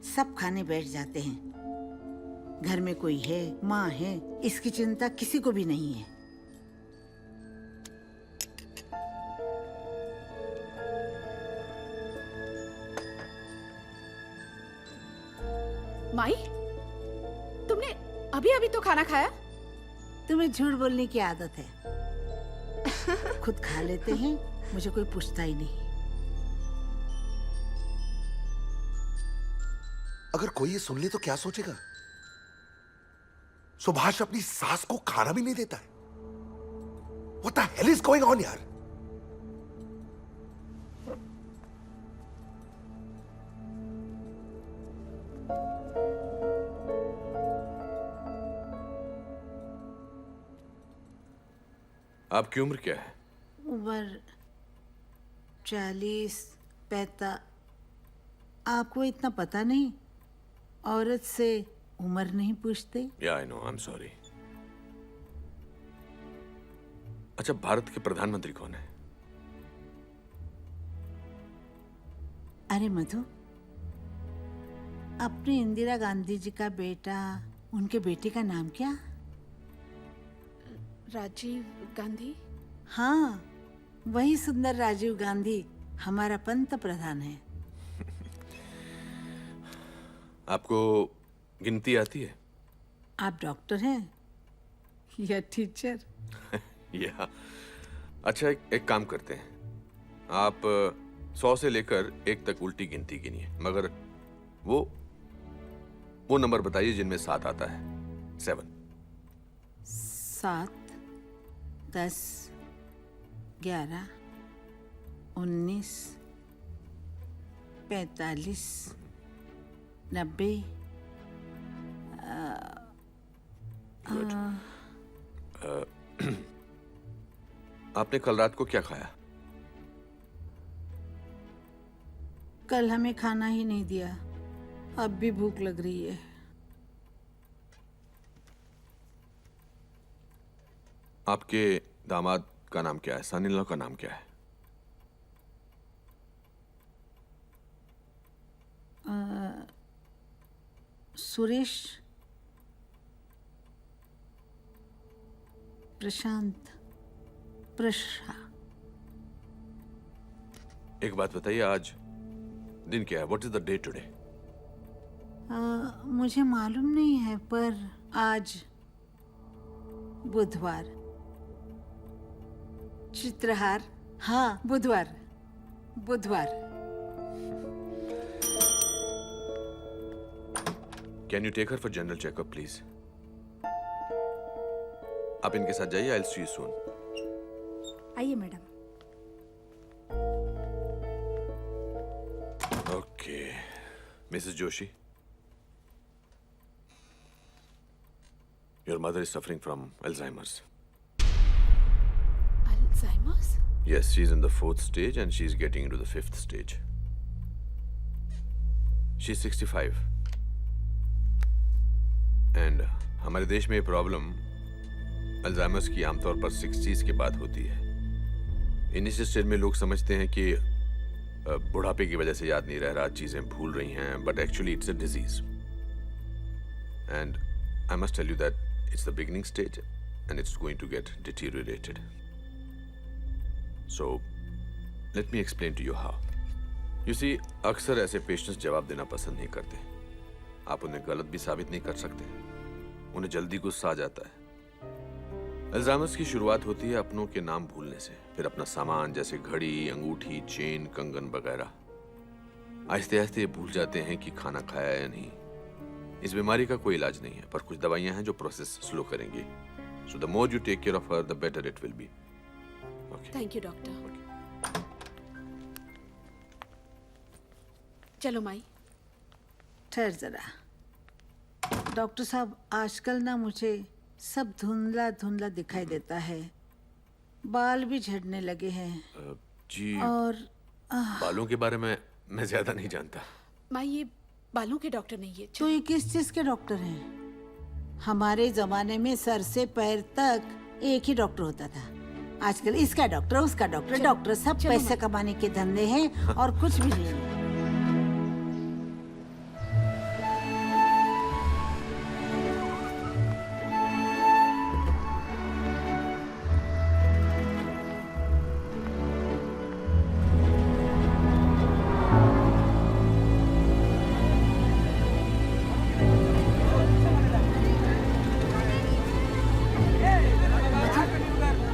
Speaker 11: सब खाने बैठ जाते हैं, घर में कोई है, माँ है, इसकी चिंता किसी को भी नहीं है।
Speaker 2: माई, तुमने अभी अभी तो खाना खाया।
Speaker 11: तुम्हें झूठ बोलने की आदत है, खुद खा लेते हैं, मुझे कोई पूछता ही नहीं।
Speaker 1: अगर कोई ये सुन ले तो क्या सोचेगा? सुभाष अपनी सास को खाना भी नहीं देता है। What the hell is going on यार?
Speaker 16: आपकी उम्र क्या है?
Speaker 11: उम्र 40, 45। आपको इतना पता नहीं? औरत से उम्र नहीं पूछते।
Speaker 16: या I know, I am sorry. अच्छा, भारत के प्रधानमंत्री कौन है?
Speaker 11: अरे मधु, अपनी इंदिरा गांधी जी का बेटा, उनके बेटे का नाम क्या?
Speaker 2: राजीव गांधी।
Speaker 11: हाँ, वही सुंदर राजीव गांधी हमारा पंत प्रधान है।
Speaker 16: आपको गिनती आती है?
Speaker 11: आप डॉक्टर हैं या टीचर?
Speaker 16: या अच्छा, एक काम करते हैं, आप 100 से लेकर 1 तक उल्टी गिनती गिनिए, मगर वो नंबर बताइए जिनमें 7 आता है। 7,
Speaker 11: 7, 10, 11, 19, 45, 90।
Speaker 16: आपने कल रात को क्या खाया?
Speaker 11: कल हमें खाना ही नहीं दिया, अब भी भूख लग रही है।
Speaker 16: आपके दामाद का नाम क्या है? सन-इन-लॉ का नाम क्या है?
Speaker 11: सुरेश, प्रशांत, प्रशा।
Speaker 16: एक बात बताइए, आज दिन क्या है? What is the day today?
Speaker 11: मुझे मालूम नहीं है, पर आज बुधवार। चित्रहार, हाँ बुधवार, बुधवार।
Speaker 16: Can you take her for general checkup please? आप इनके साथ जाइए। I will see you soon.
Speaker 3: आइए madam.
Speaker 16: Okay, Mrs Joshi, your mother is suffering from Alzheimer's.
Speaker 2: Alzheimer's?
Speaker 16: Yes, she's in the 4th stage and she's getting into the 5th stage. She's 65. And हमारे देश में ये problem Alzheimer's की आमतौर पर 60s के बाद होती है। इनिशियल स्टेज में लोग समझते हैं कि बुढ़ापे की वजह से याद नहीं रह रहा, चीजें भूल रही हैं, but actually it's a disease. And I must tell you that it's the beginning stage and it's going to get deteriorated. So let me explain to you how. You see, अक्सर ऐसे पेशेंट्स जवाब देना पसंद नहीं करते। आप उन्हें गलत भी साबित नहीं कर सकते, उन्हें जल्दी गुस्सा आ जाता है। अल्जाइमर्स की शुरुआत होती है अपनों के नाम भूलने से, फिर अपना सामान जैसे घड़ी, अंगूठी, चेन, कंगन वगैरह। आहिस्ते आहिस्ते भूल जाते हैं कि खाना खाया या नहीं। इस बीमारी का कोई इलाज नहीं है, पर कुछ दवाइयां हैं जो प्रोसेस स्लो करेंगी। So the more you take care of her, the better it will be.
Speaker 2: Thank you doctor. चलो माई।
Speaker 11: ठहर जरा। डॉक्टर साहब, आजकल ना मुझे सब धुंधला धुंधला दिखाई देता है, बाल भी झड़ने लगे हैं।
Speaker 16: जी,
Speaker 11: और
Speaker 16: बालों के बारे में मैं ज्यादा नहीं जानता।
Speaker 2: माई, ये बालों के डॉक्टर नहीं है।
Speaker 11: तो ये किस चीज के डॉक्टर हैं? हमारे जमाने में सर से पैर तक एक ही डॉक्टर होता था। आजकल इसका डॉक्टर, उसका डॉक्टर, डॉक्टर सब पैसे कमाने के धंधे हैं और कुछ भी नहीं है।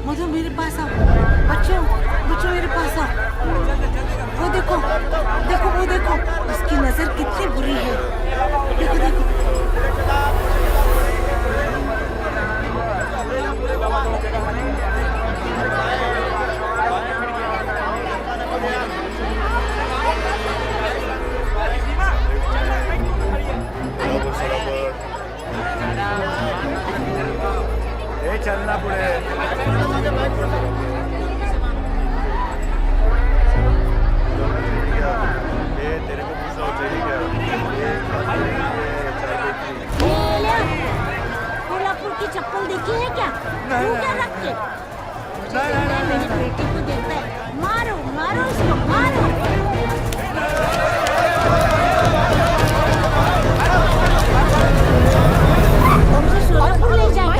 Speaker 11: मधु, मेरे पास आओ। बच्चों, बच्चों मेरे पास आओ। वो देखो, देखो वो देखो, उसकी नजर कितनी बुरी है। देखो देखो।
Speaker 14: चलना पुढे। तेरे को
Speaker 11: कोल्हापुर की चप्पल देखी है क्या? तू क्या रख के? मेरी बेटी को देखता है। मारो मारो उसको, मारो।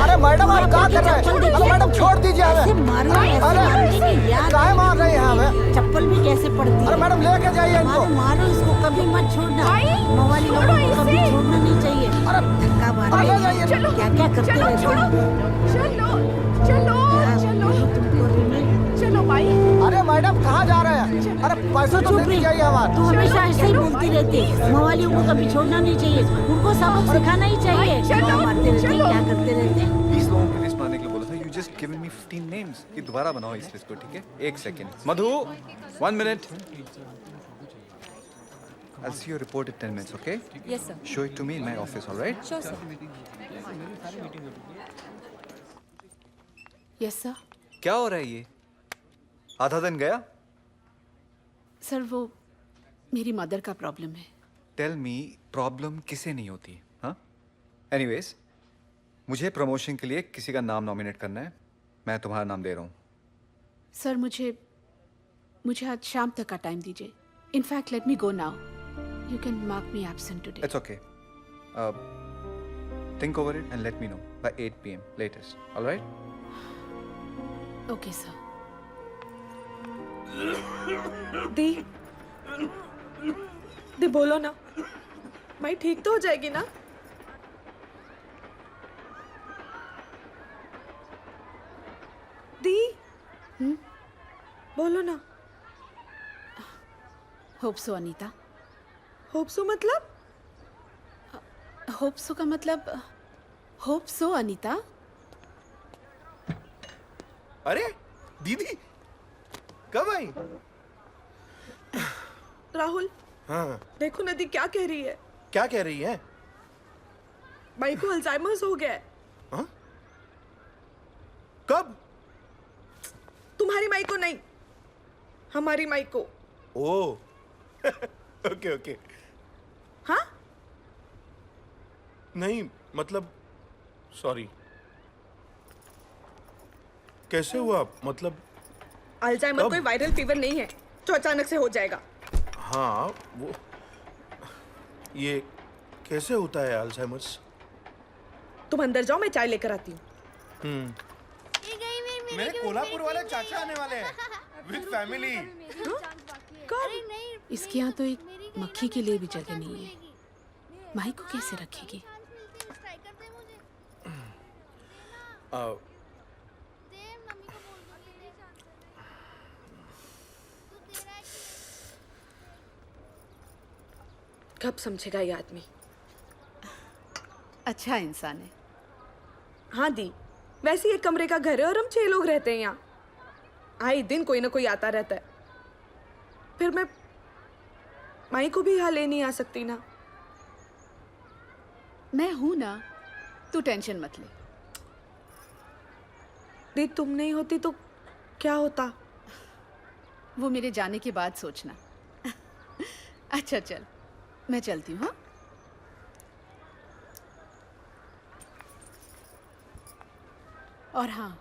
Speaker 6: अरे मैडम, आप क्या कर रहे हैं? अरे मैडम, छोड़ दीजिए हमें। अरे काहे मार रही हैं हमें?
Speaker 11: चप्पल भी कैसे पड़ती है?
Speaker 6: अरे मैडम, लेके जाइए इनको।
Speaker 11: मारो इसको, कभी मत छोड़ना। मवाली लोगों को कभी छोड़ना नहीं चाहिए। धक्का मार रही है, क्या क्या करते रहते
Speaker 2: चलो चलो चलो चलो भाई।
Speaker 6: अरे मैडम, कहाँ जा रहे हैं? अरे पैसा तो नहीं चाहिए हमारे।
Speaker 11: तू हमेशा ऐसे ही बोलती रहती है। मवालियों को कभी छोड़ना नहीं चाहिए, उनको सबक सिखाना ही चाहिए। मारते रहते, क्या करते रहते।
Speaker 5: 20 लोगों को पुलिस मारने के लिए बोला था। just given me 15 names. कि दोबारा बनाओ इस लिस्ट को, ठीक है? एक second. Madhu, 1 minute. I'll see your report in 10 minutes, okay?
Speaker 4: Yes, sir.
Speaker 5: Show it to me in my office, all right?
Speaker 4: Sure, sir.
Speaker 2: Yes sir.
Speaker 5: क्या हो रहा है ये? आधा दिन गया?
Speaker 2: सर वो मेरी मदर का प्रॉब्लम है.
Speaker 5: टेल मी, प्रॉब्लम किसे नहीं होती, हाँ? एनीवेज, मुझे प्रमोशन के लिए किसी का नाम नॉमिनेट करना है. मैं तुम्हारा नाम दे रहा हूँ.
Speaker 2: सर मुझे आज शाम तक का टाइम दीजिए. In fact let me go now. You can mark me absent today.
Speaker 5: It's okay. Think over it and let me know by 8 p.m. latest. All right?
Speaker 2: Okay, sir.
Speaker 8: दी बोलो ना, भाई ठीक तो हो जाएगी ना? दी बोलो ना.
Speaker 2: Hope so Anita.
Speaker 8: Hope so मतलब?
Speaker 2: होप सो का मतलब होप सो अनीता.
Speaker 14: अरे दीदी कब आई?
Speaker 8: राहुल,
Speaker 14: हाँ.
Speaker 8: देखो नदी क्या कह रही है.
Speaker 14: क्या कह रही है?
Speaker 8: भाई को अल्जाइमर्स हो गया है.
Speaker 14: हाँ? कब?
Speaker 8: तुम्हारी माई को नहीं, हमारी माई को.
Speaker 14: ओ ओके ओके.
Speaker 8: हाँ?
Speaker 14: नहीं मतलब सॉरी. कैसे हुआ? मतलब
Speaker 8: अल्जाइमर
Speaker 14: कब?
Speaker 8: कोई वायरल फीवर नहीं है जो अचानक से हो जाएगा.
Speaker 14: हाँ वो ये कैसे होता है अल्जाइमर्स?
Speaker 8: तुम अंदर जाओ, मैं चाय लेकर आती हूँ.
Speaker 14: मेरे कोल्हापुर वाले चाचा आने वाले हैं विद फैमिली.
Speaker 2: इसके यहाँ तो एक मक्खी के लिए भी जगह नहीं है. माई को कैसे रखेगी?
Speaker 8: कब समझेगा ये आदमी?
Speaker 2: अच्छा इंसान है.
Speaker 8: हाँ दी, वैसे एक कमरे का घर है और हम 6 लोग रहते हैं यहाँ. आए दिन कोई ना कोई आता रहता है. फिर मैं माई को भी यहाँ ले नहीं आ सकती ना.
Speaker 2: मैं हूं ना, तू टेंशन मत ले.
Speaker 8: दी तुम नहीं होती तो क्या होता?
Speaker 2: वो मेरे जाने के बाद सोचना. अच्छा चल, मैं चलती हूँ. हाँ, और हाँ,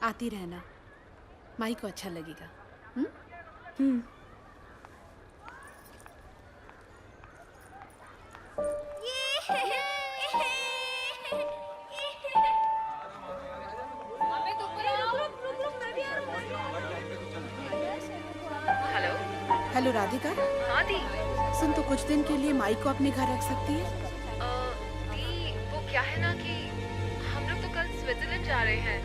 Speaker 2: आती रहना. माई को अच्छा लगेगा. हेलो राधिका.
Speaker 4: हाँ दी.
Speaker 2: सुन, तो कुछ दिन के लिए माई को अपने घर रख सकती है?
Speaker 4: दी वो क्या है ना कि हम लोग तो कल स्विट्जरलैंड जा रहे हैं.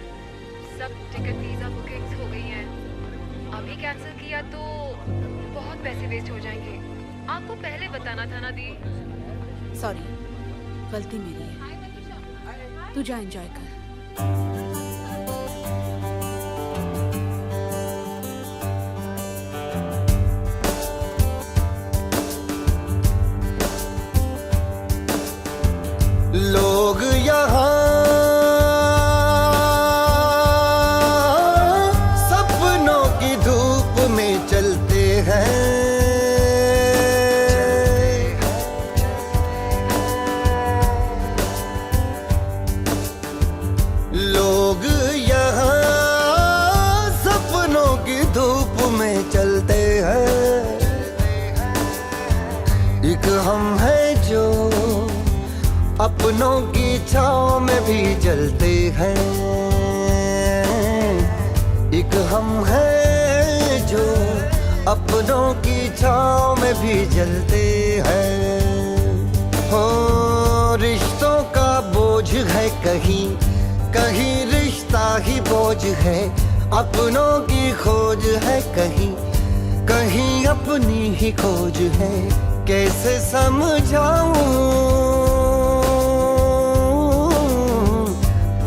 Speaker 4: सब टिकट वीजा बुकिंग्स हो गई हैं. अभी कैंसिल किया तो बहुत पैसे वेस्ट हो जाएंगे. आपको पहले बताना था ना दी.
Speaker 2: सॉरी, गलती मेरी है. तू जा, एंजॉय कर.
Speaker 10: लोग यहाँ सपनों की धूप में चलते हैं. लोग यहाँ सपनों की धूप में चलते हैं. एक हम है जो अपनों की छाँव में भी जलते हैं. एक हम है जो अपनों की छाँव में भी जलते हैं. हो रिश्तों का बोझ है कहीं, कहीं रिश्ता ही बोझ है. अपनों की खोज है कहीं, कहीं अपनी ही खोज है. कैसे समझाऊं,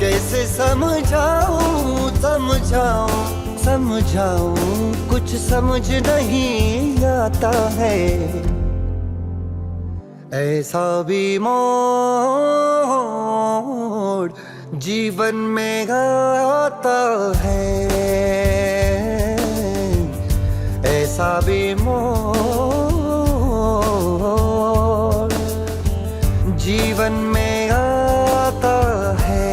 Speaker 10: कैसे समझाऊं समझाऊं कुछ समझ नहीं आता है, ऐसा भी मोड़ जीवन में आता है, ऐसा भी मोड़ जीवन में आता है।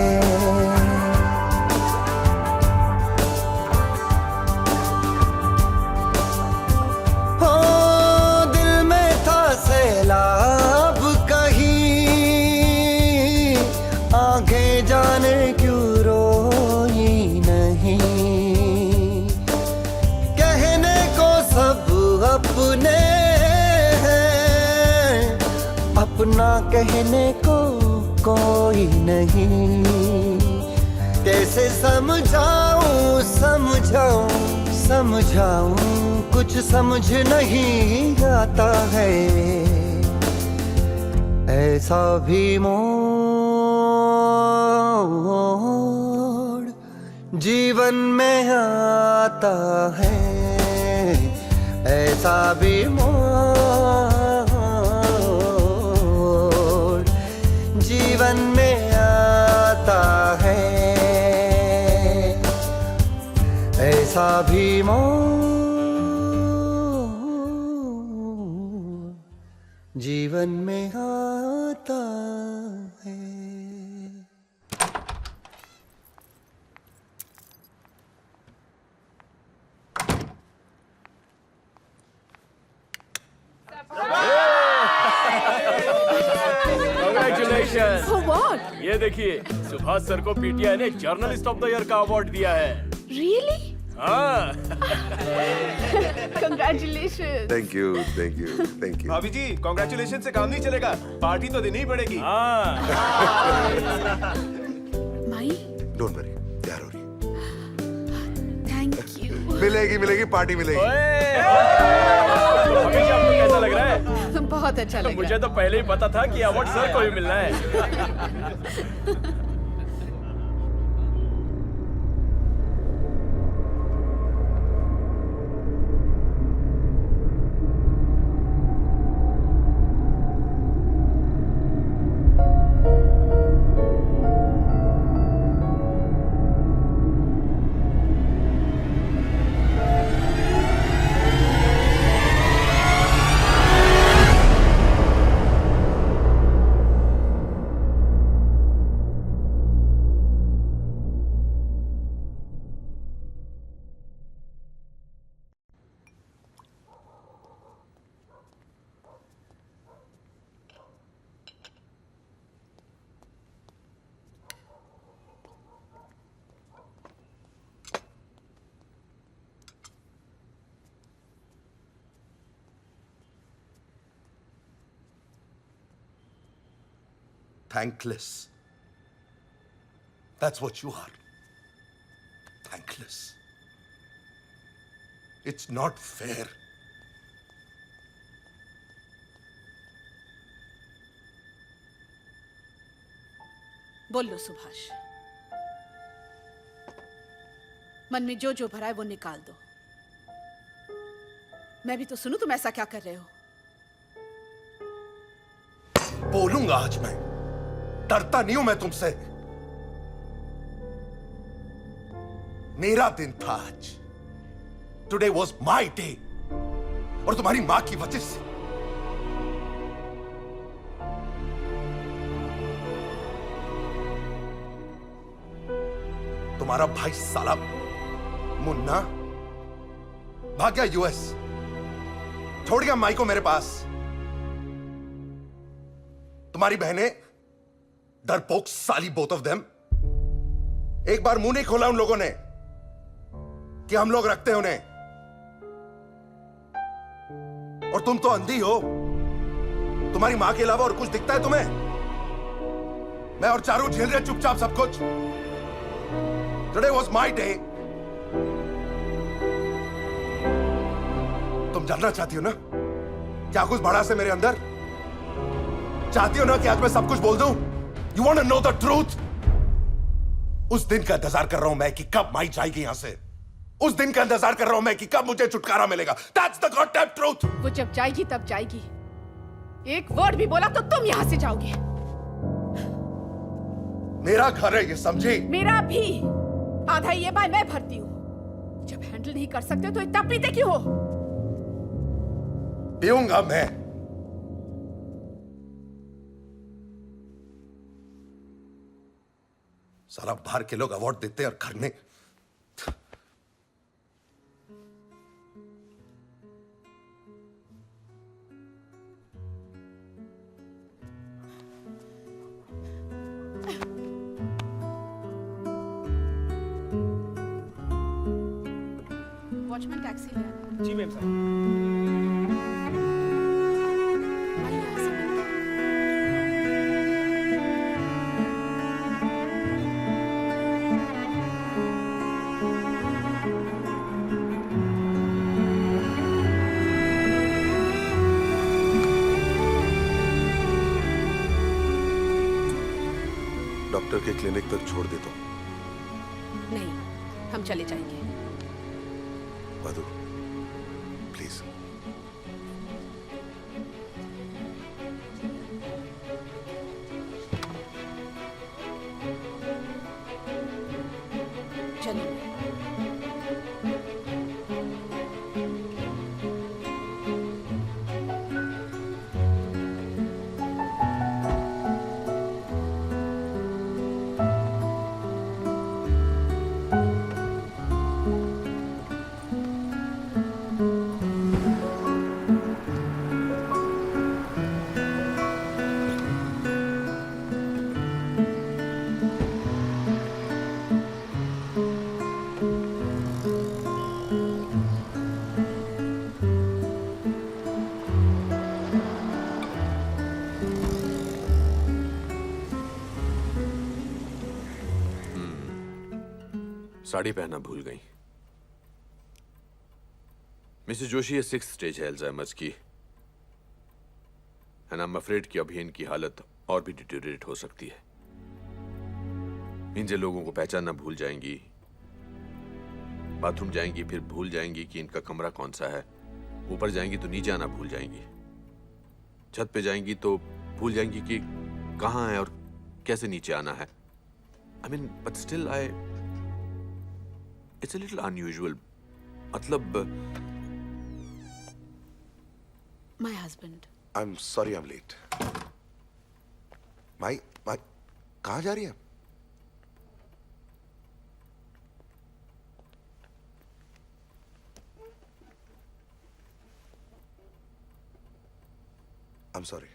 Speaker 10: हो दिल में था सैलाब कहीं, आंखें जाने क्यों रोई नहीं, कहने को सब अपने हैं, अपना कहने को कोई नहीं, कैसे समझाऊं कुछ समझ नहीं आता है, ऐसा भी मोड़ जीवन में आता है, ऐसा भी मोड़ जीवन में आता है, ऐसा भी मोड़ जीवन में आता है।
Speaker 17: Congratulations!
Speaker 2: For what?
Speaker 17: ये देखिए, सुभाष सर को पीटीआई ने जर्नलिस्ट ऑफ द ईयर का अवार्ड दिया है।
Speaker 2: Really?
Speaker 17: हाँ।
Speaker 2: Congratulations.
Speaker 1: Thank you thank you thank you.
Speaker 14: भाभी जी, कांग्रेचुलेशन से काम नहीं चलेगा, पार्टी तो देनी ही पड़ेगी।
Speaker 2: माई
Speaker 1: डोंट वरी, तैयार हो रही,
Speaker 2: थैंक यू।
Speaker 1: मिलेगी पार्टी मिलेगी।
Speaker 17: भाभी जी, आपको कैसा लग रहा है?
Speaker 2: बहुत अच्छा लगा।
Speaker 17: मुझे तो पहले ही पता था कि अवार्ड सर को ही मिलना है।
Speaker 1: Thankless. That's what you are. Thankless. It's not fair.
Speaker 2: बोल लो सुभाष, मन में जो जो भरा है वो निकाल दो। मैं भी तो सुनूं तुम ऐसा क्या कर रहे हो।
Speaker 1: बोलूंगा आज मैं, डरता नहीं हूं मैं तुमसे। मेरा दिन था आज। Today was my day. और तुम्हारी मां की वजह से तुम्हारा भाई साला मुन्ना भाग गया यूएस, छोड़ गया माई को मेरे पास। तुम्हारी बहनें डरपोक साली, बोथ ऑफ देम। एक बार मुंह नहीं खोला उन लोगों ने कि हम लोग रखते हैं उन्हें। और तुम तो अंधी हो, तुम्हारी मां के अलावा और कुछ दिखता है तुम्हें? मैं और चारू झेल रहे चुपचाप सब कुछ। Today was my day. तुम जानना चाहती हो ना क्या कुछ बड़ा से मेरे अंदर? चाहती हो ना कि आज मैं सब कुछ बोल दूं? You want to know the truth? उस दिन का इंतजार कर रहा हूं मैं कि कब माई जाएगी यहां से। उस दिन का इंतजार कर रहा हूं मैं कि कब मुझे छुटकारा मिलेगा। That's the goddamn truth।
Speaker 2: वो जब जाएगी तब जाएगी। एक वर्ड भी बोला तो तुम यहां से जाओगे।
Speaker 1: मेरा घर है, ये समझी?
Speaker 2: मेरा भी। आधा EMI मैं भरती हूँ। जब हैंडल नहीं कर सकते तो इतना पीते क्यों हो?
Speaker 1: पीऊंगा मैं। साला बाहर के लोग अवार्ड देते हैं और घर में
Speaker 2: वॉचमैन टैक्सी ले आना।
Speaker 6: जी मैम साहब।
Speaker 1: डॉक्टर के क्लिनिक तक छोड़ देता हूं।
Speaker 2: नहीं, हम चले जाएंगे।
Speaker 1: मधु, प्लीज।
Speaker 2: चलिए।
Speaker 16: साड़ी पहनना भूल गई। मिसेस जोशी, ये 6th स्टेज है अल्जाइमर्स की, एंड आई एम अफ्रेड कि अभी इनकी हालत और भी डिटेरियोरेट हो सकती है। इनसे लोगों को पहचानना भूल जाएंगी, बाथरूम जाएंगी फिर भूल जाएंगी कि इनका कमरा कौन सा है, ऊपर जाएंगी तो नीचे आना भूल जाएंगी, छत पे जाएंगी तो भूल जाएंगी कि कहाँ है और कैसे नीचे आना है। I mean but still It's a little unusual. मतलब
Speaker 2: My husband.
Speaker 1: I'm sorry I'm late. माई कहाँ जा रही है? I'm sorry.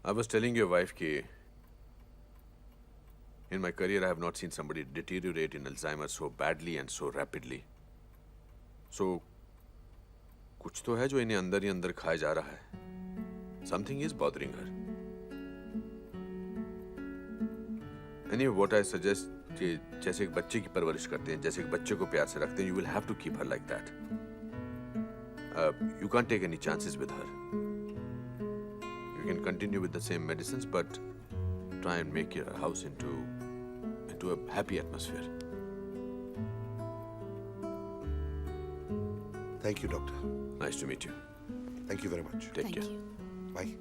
Speaker 16: I was telling your wife कि in my career I have not seen somebody deteriorate in Alzheimer's so badly and so rapidly. So कुछ तो है जो इन्हें अंदर ही अंदर खाया जा रहा है. Something is bothering her. Anyway, what I suggest कि जैसे एक बच्चे की परवरिश करते हैं, जैसे एक बच्चे को प्यार से रखते हैं, you will have to keep her like that. You can't take any chances with her. You can continue with the same medicines, but try and make your house into a happy atmosphere.
Speaker 1: Thank you, doctor.
Speaker 16: Nice to meet you.
Speaker 1: Thank you very much.
Speaker 16: Take care.
Speaker 1: Bye.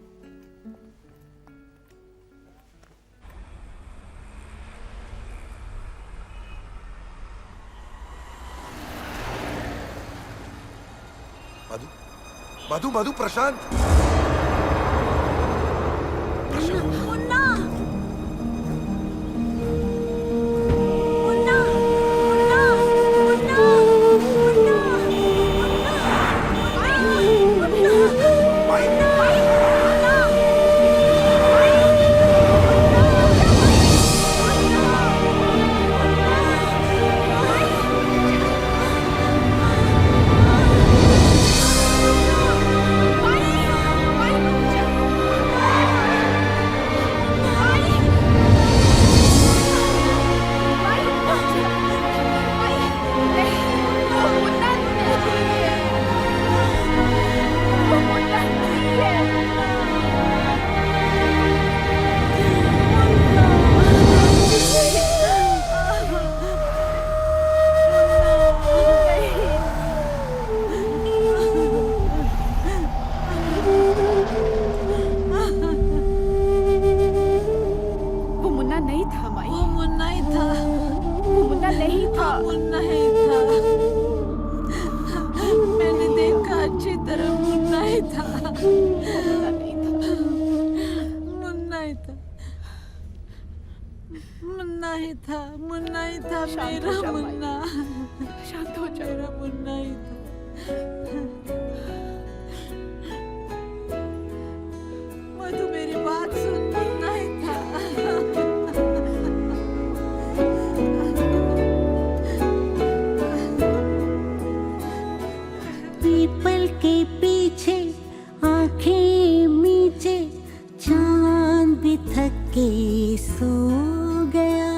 Speaker 1: मधु प्रशांत
Speaker 11: मुन्ना ही था। मैंने देखा अच्छी तरह मुन्ना ही था। मुन्ना ही था। मुन्ना ही था। मुन्ना ही था मेरा मुन्ना।
Speaker 2: शांत हो जाओ।
Speaker 11: मेरा मुन्ना ही था। मधु मेरी बात सुन, मुन्ना ही था।
Speaker 13: पीपल के पीछे आंखें मीचे चांद भी थक के सो गया।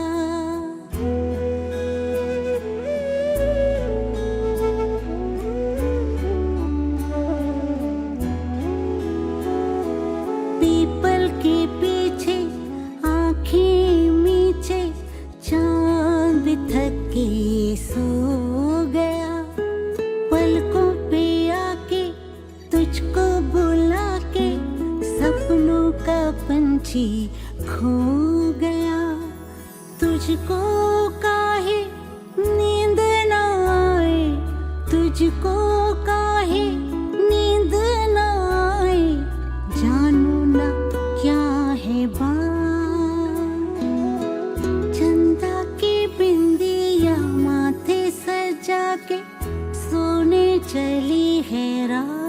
Speaker 13: पीपल के पीछे आंखें मीचे चांद भी थक के सो गया। पलकों पे आके तुझको बुला के सपनों का पंछी खो गया। तुझको काहे नींद न आए, तुझको काहे नींद न आए, जानू ना क्या है बात। चंदा की बिंदिया माथे सजा के सोने चली है रात।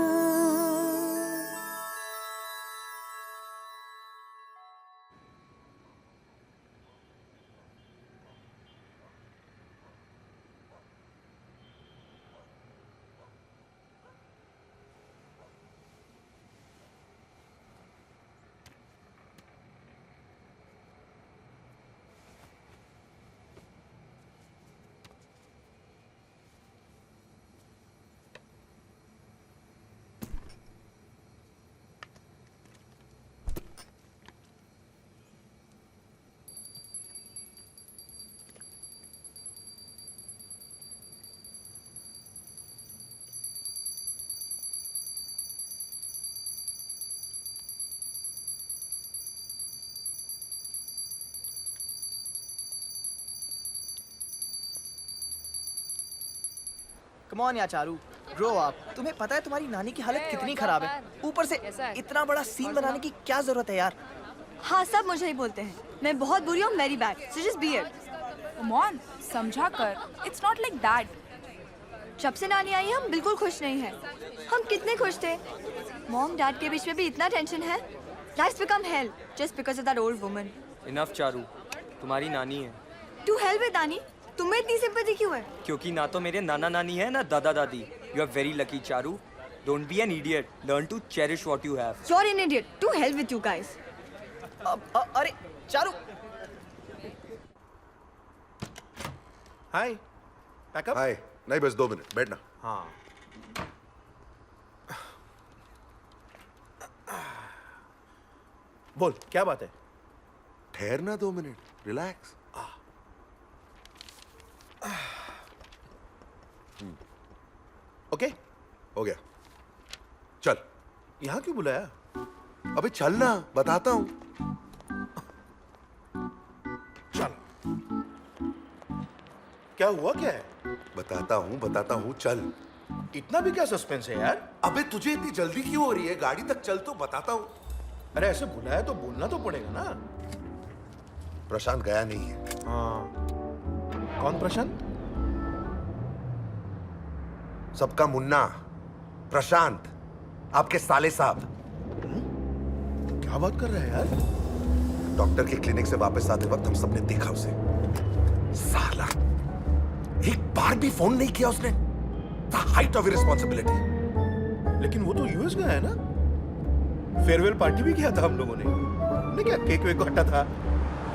Speaker 6: कम ऑन या चारू, ग्रो अप। तुम्हें पता है तुम्हारी नानी की हालत कितनी खराब है, ऊपर से इतना बड़ा सीन बनाने की क्या जरूरत है यार।
Speaker 3: हाँ सब मुझे ही बोलते हैं, मैं बहुत बुरी हूँ, very bad, so just be it.
Speaker 12: Come on, समझा कर, इट्स नॉट लाइक दैट।
Speaker 3: जब से नानी आई हम बिल्कुल खुश नहीं हैं। हम कितने खुश थे। मॉम डैड के बीच में भी इतना टेंशन है। Life become hello just because of that old woman.
Speaker 18: Enough Charu, तुम्हारी नानी है।
Speaker 3: टू हेल विद नानी, तुम्हें इतनी सिंपैथी क्यों है?
Speaker 18: क्योंकि ना तो मेरे नाना नानी है ना दादा दादी। You are very lucky Charu. Don't be an idiot, learn to cherish what you have.
Speaker 3: You are an idiot, to hell with you guys.
Speaker 6: अरे चारू।
Speaker 7: हाय, पैकअप।
Speaker 1: हाय, नहीं बस 2 मिनट, बैठना।
Speaker 7: हाँ। बोल, क्या बात है?
Speaker 1: ठहरना 2 मिनट, रिलैक्स।
Speaker 7: ओके,
Speaker 1: हो गया। चल।
Speaker 7: यहाँ क्यों बुलाया?
Speaker 1: अबे चलना, बताता हूँ।
Speaker 7: चल। क्या हुआ क्या है?
Speaker 1: बताता हूँ, चल।
Speaker 7: इतना भी क्या सस्पेंस है यार?
Speaker 1: अबे तुझे इतनी जल्दी क्यों हो रही है? गाड़ी तक चल तो बताता हूँ।
Speaker 7: अरे ऐसे बुलाया तो बोलना तो पड़ेगा ना।
Speaker 1: प्रशांत गया नहीं है।
Speaker 7: हाँ। कौन प्रशांत?
Speaker 1: सबका मुन्ना प्रशांत, आपके साले साहब।
Speaker 7: क्या बात कर रहा है यार?
Speaker 1: डॉक्टर के क्लिनिक से वापस आते वक्त हम सबने देखा उसे। साला एक बार भी फोन नहीं किया उसने। The height of irresponsibility।
Speaker 7: लेकिन वो तो यूएस गया है ना? फेयरवेल पार्टी भी किया था हम लोगों ने। नहीं क्या केक वेक काटा था?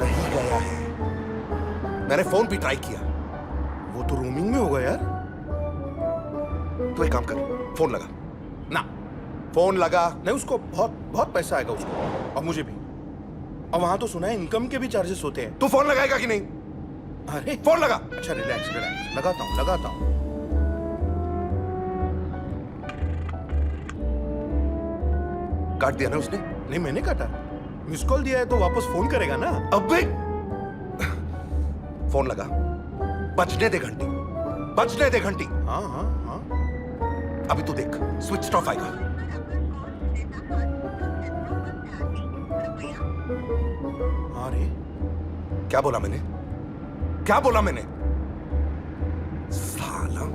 Speaker 1: नहीं गया है। मैंने फोन भी ट्राई किया।
Speaker 7: वो तो रोमिंग में होगा यार।
Speaker 1: तो एक काम कर, फोन लगा ना। फोन लगा।
Speaker 7: नहीं, उसको बहुत बहुत पैसा आएगा उसको, और मुझे भी। और वहां तो सुना है इनकम के भी चार्जेस होते हैं।
Speaker 1: तू फोन लगाएगा कि नहीं?
Speaker 7: अरे
Speaker 1: फोन लगा।
Speaker 7: अच्छा रिलैक्स रिलैक्स, लगाता हूँ।
Speaker 1: काट दिया ना उसने?
Speaker 7: नहीं मैंने काटा, मिस कॉल दिया है तो वापस फोन करेगा ना।
Speaker 1: अबे फोन लगा, बजने दे घंटी, बजने दे घंटी।
Speaker 7: हाँ हाँ हाँ।
Speaker 1: अभी तू देख, स्विच ऑफ आएगा।
Speaker 7: अरे
Speaker 1: क्या बोला मैंने? क्या बोला मैंने? साला।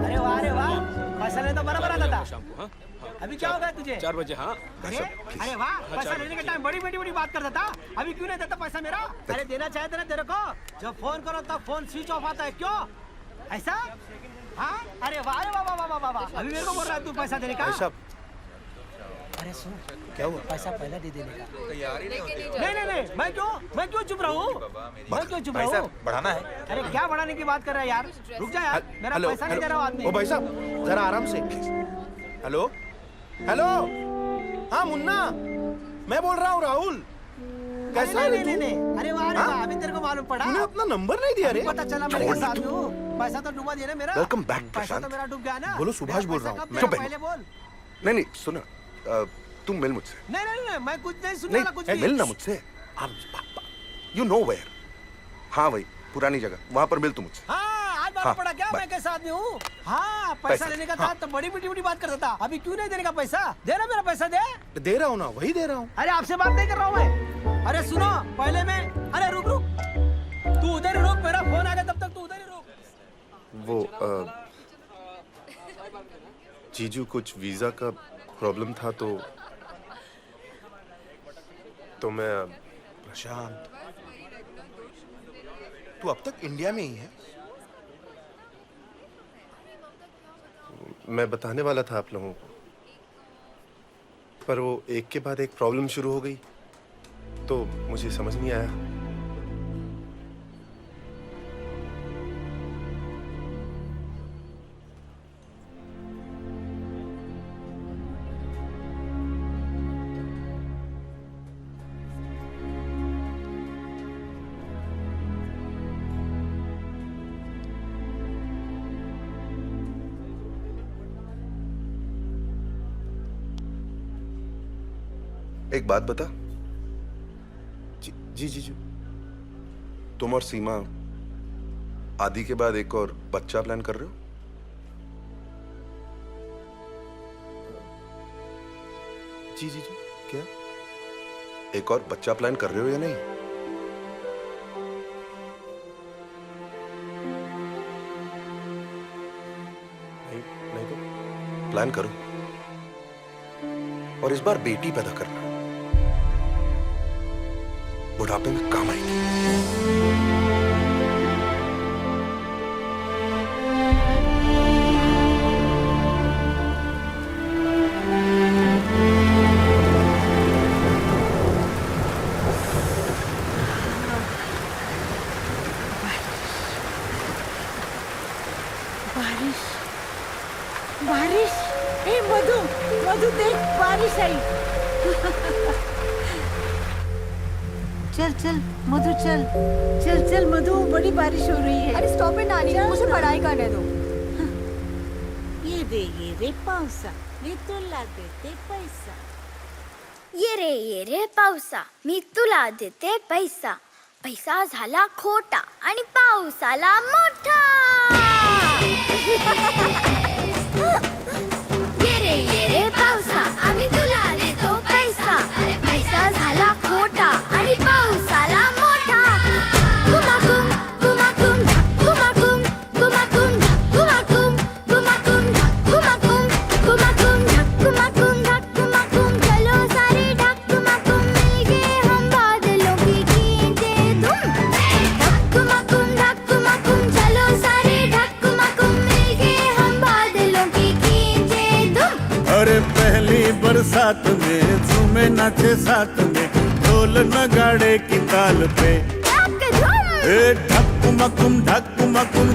Speaker 6: अरे वाह, पैसा लेने तो बराबर आता था। अभी क्या होगा तुझे?
Speaker 17: 4 बजे। हाँ
Speaker 6: अरे वाह, पैसा लेने के टाइम बड़ी बड़ी बात करता था, अभी क्यों नहीं देता पैसा मेरा? अरे देना चाहिए था ना तेरे को, जब फोन करो तब फोन स्विच ऑफ आता है, क्यों ऐसा? हाँ, अरे वाह वाह वाह वाह वाह वाह, अभी मेरे को बोल रहा है तू पैसा देने का? अरे सुन,
Speaker 7: क्या हुआ?
Speaker 6: पैसा पहले दे देने का। नहीं, मैं क्यों चुप रहूं? मैं क्यों चुप रहूं?
Speaker 7: बढ़ाना है।
Speaker 6: अरे क्या बढ़ाने की बात कर रहा है यार? रुक जा यार, मेरा पैसा नहीं दे रहा हूं आदमी।
Speaker 7: ओ भाई साहब जरा आराम से। हेलो हेलो, हाँ मुन्ना, मैं बोल रहा हूँ राहुल। कैसा है तू?
Speaker 6: नहीं, अरे वाह, अभी तेरे को मालूम पड़ा?
Speaker 7: तूने अपना नंबर नहीं दिया रे।
Speaker 6: पता चला मेरे के साथ हूँ, पैसा तो डूबा दिया ना मेरा।
Speaker 1: वेलकम बैक
Speaker 6: पैसा
Speaker 1: प्रशांत।
Speaker 6: तो मेरा डूब गया ना।
Speaker 1: बोलो, सुभाष बोल रहा हूँ।
Speaker 6: चुप
Speaker 1: चुप है।
Speaker 6: पहले बोल।
Speaker 1: नहीं सुना, तुम मिल मुझसे।
Speaker 6: नहीं, मैं कुछ नहीं सुनने वाला, कुछ
Speaker 1: नहीं,
Speaker 6: भी।
Speaker 1: मिल ना मुझसे। You know where. हाँ वही पुरानी जगह, वहां पर मिल तू मुझसे।
Speaker 6: हाँ, आज मालूम पड़ा क्या मैं कैसा आदमी हूँ? हाँ, पैसा लेने का था तो बड़ी बड़ी बात करता था, अभी क्यों नहीं देने का पैसा? दे ना मेरा पैसा, दे
Speaker 7: रहा हूँ ना, वही दे रहा हूँ।
Speaker 6: अरे आपसे बात नहीं कर रहा हूँ मैं। अरे सुनो, पहले मैं, अरे रुक, तू उधर ही रुक, मेरा फोन आ गया, तब तक तू उधर ही रुक।
Speaker 7: वो जीजू कुछ वीजा का प्रॉब्लम था तो मैं। प्रशांत, तू अब तक इंडिया में ही है? मैं बताने वाला था आप लोगों को, पर वो एक के बाद एक प्रॉब्लम शुरू हो गई तो मुझे समझ नहीं आया।
Speaker 1: एक बात बता,
Speaker 7: जी जीजू।
Speaker 1: तुम और सीमा आदि के बाद एक और बच्चा प्लान कर रहे हो?
Speaker 7: जी जीजू, क्या?
Speaker 1: एक और बच्चा प्लान कर रहे हो या नहीं?
Speaker 7: नहीं तो
Speaker 1: प्लान करो, और इस बार बेटी पैदा करना, बुढ़ापे में काम आएगी।
Speaker 11: बारिश, ए मधु, देख बारिश आई। चल मधु, चल मधु, बड़ी बारिश हो रही है।
Speaker 3: अरे स्टॉप इट नानी, मुझे पढ़ाई करने दो।
Speaker 11: ये रे पावसा, मी तुला देते पैसा।
Speaker 19: ये रे पावसा, मी तुला देते पैसा. पैसा झाला खोटा आणि पाऊस आला मोठा. ये रे पावसा, आम्ही तुला देतो पैसा. पैसा झाला खोटा आणि पाऊस आला मोठा. कुमाकुम कुमाकुम कुमाकुम कुमाकुम कुमाकुम कुमाकुम कुमाकुम कुमाकुम कुमाकुम कुमाकुम चलो सारे ढक कुमाकुम मिलके हम बादलों की खींचे धूम. कुमाकुम चलो सारे ढक कुमाकुम मिलके हम बादलों की खींचे धूम.
Speaker 10: अरे पहली बरसात में झूमे नाचे साथ में ढोल नगाड़े की ताल पे. ढकुमकुम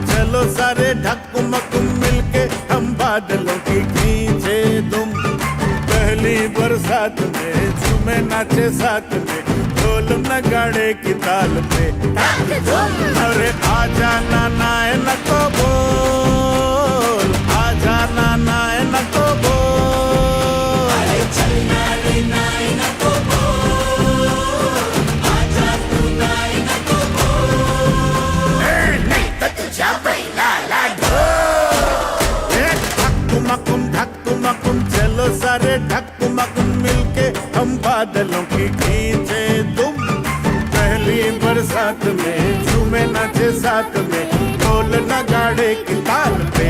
Speaker 10: चलो सारे ढकुमकुम मिलके हम बादलों की खींचे दुम. पहली बरसात में झूमे नाचे साथ में ढोल नगाड़े की ताल पे. अरे आजा नाना नको बोल, आजा नाना नको
Speaker 14: लाला ढो। धक्कुमकुम चलो सारे धक्कुमकुम मिलके हम बादलों की खींचे तुम। पहली बरसात में झूमे नाचे साथ में ढोल नगाड़े की ताल पे।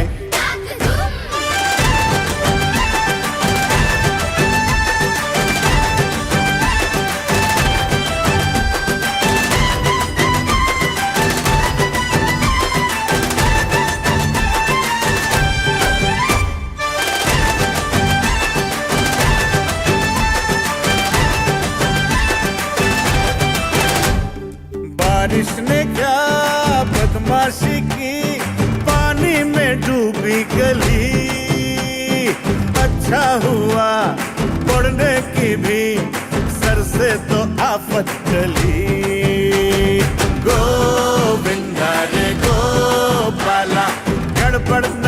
Speaker 14: बारिश ने क्या बदमाशी की, पानी में डूबी गली। अच्छा हुआ पढ़ने की भी सर से तो आफत टली। गोविंदा रे गोपाला, गड़बड़ न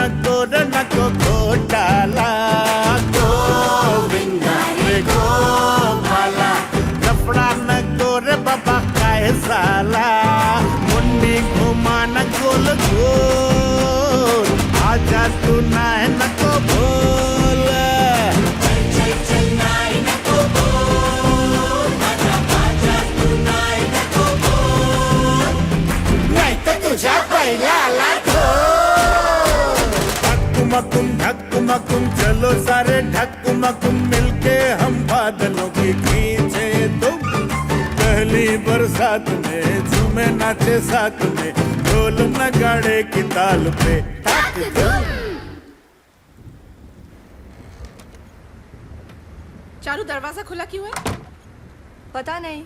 Speaker 14: को घोटाला। गोविंदा रे गोपाला, लफड़ा न को रे बाबा साला। मुन्नी घुमाना गोल गोल, आजा तू नाय न को बोल। चल चल नाय न को बोल, आजा तू नाय न को बोल। नहीं तो तुझा पहिला लाखो। धक्कुमकुम चलो सारे धक्कुमकुम मिलके हम बादलों की खींचे तुम। पहली बरसात में झूमे नाचे साथ में ढोल नगाड़े की ताल पे।
Speaker 2: चारू दरवाजा खुला क्यों है?
Speaker 3: पता नहीं।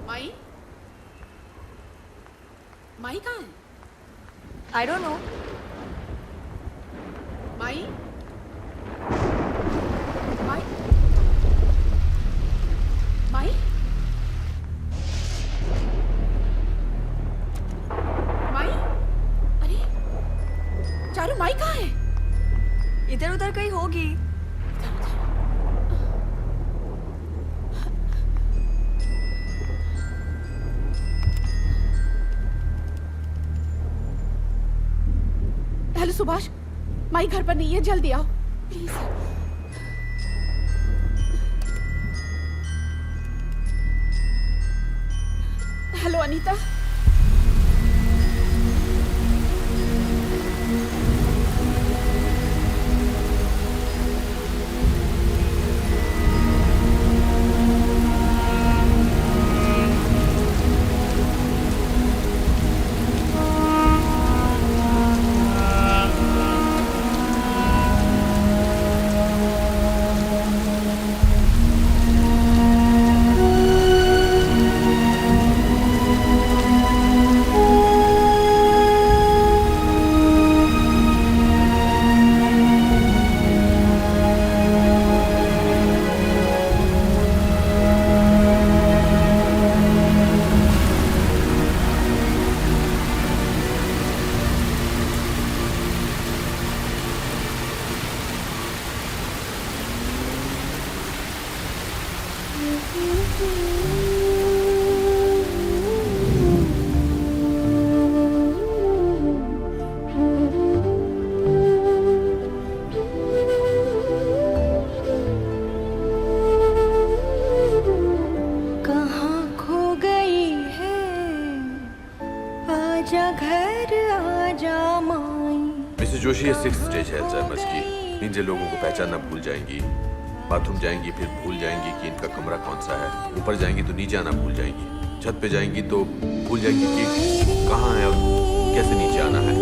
Speaker 2: माई माई कहाँ है?
Speaker 3: I don't know.
Speaker 2: माई माई माई माई, अरे चारू माई कहाँ है?
Speaker 3: इधर उधर कहीं होगी।
Speaker 2: हेलो सुभाष, माई घर पर नहीं है, जल्दी आओ please. Hello Anita.
Speaker 16: Mrs Joshi, ये 6th स्टेज है अल्जाइमर्स की। इन लोगों को पहचानना भूल जाएंगी, बाथरूम जाएंगी फिर भूल जाएंगी कि इनका कमरा कौन सा है, ऊपर जाएंगी तो नीचे आना भूल जाएंगी, छत पे जाएंगी तो भूल जाएंगी कि कहाँ है और कैसे नीचे आना है।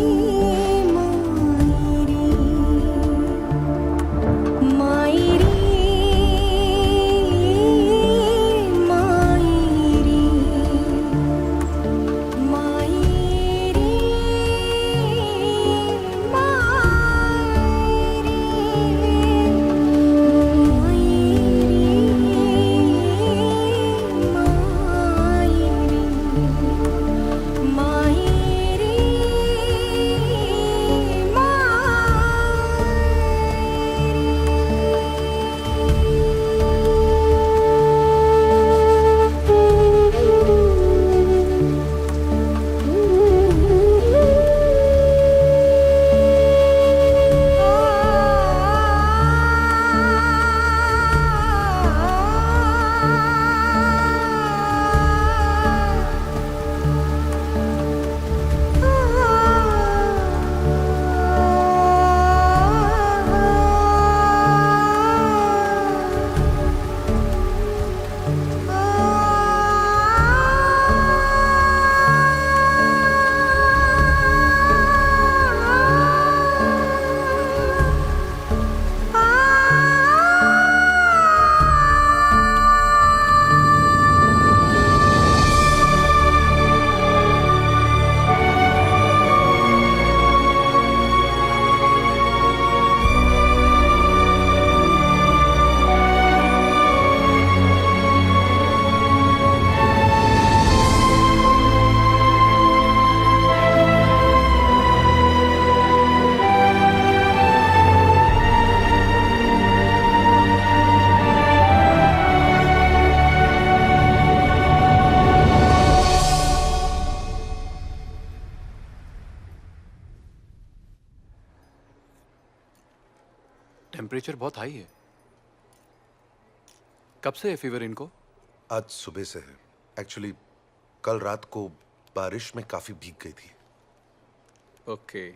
Speaker 20: टेम्परेचर बहुत हाई है। कब से है फीवर इनको?
Speaker 1: आज सुबह से है। एक्चुअली कल रात को बारिश में काफी भीग गई थी।
Speaker 20: ओके,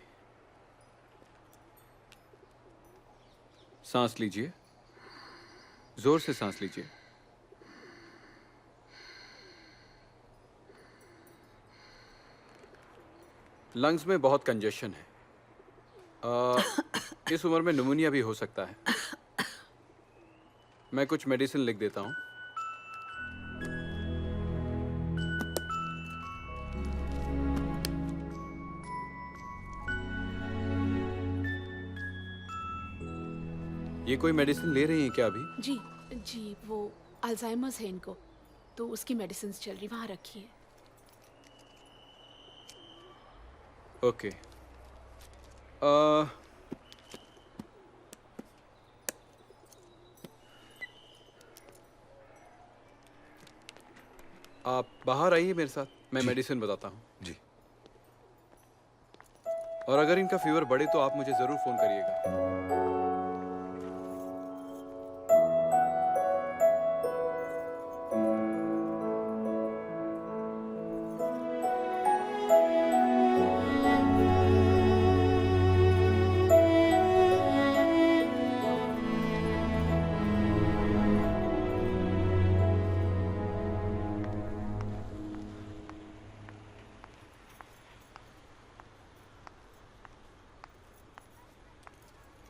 Speaker 20: सांस लीजिए, जोर से सांस लीजिए। लंग्स में बहुत कंजेशन है। इस उम्र में निमोनिया भी हो सकता है। मैं कुछ मेडिसिन लिख देता हूँ। ये कोई मेडिसिन ले रही हैं क्या अभी?
Speaker 2: जी जी, वो अल्जाइमर्स है इनको, तो उसकी मेडिसिन चल रही, वहाँ रखी है।
Speaker 20: ओके। आप बाहर आइए मेरे साथ, मैं मेडिसिन बताता हूँ।
Speaker 1: जी।
Speaker 20: और अगर इनका फीवर बढ़े तो आप मुझे जरूर फोन करिएगा।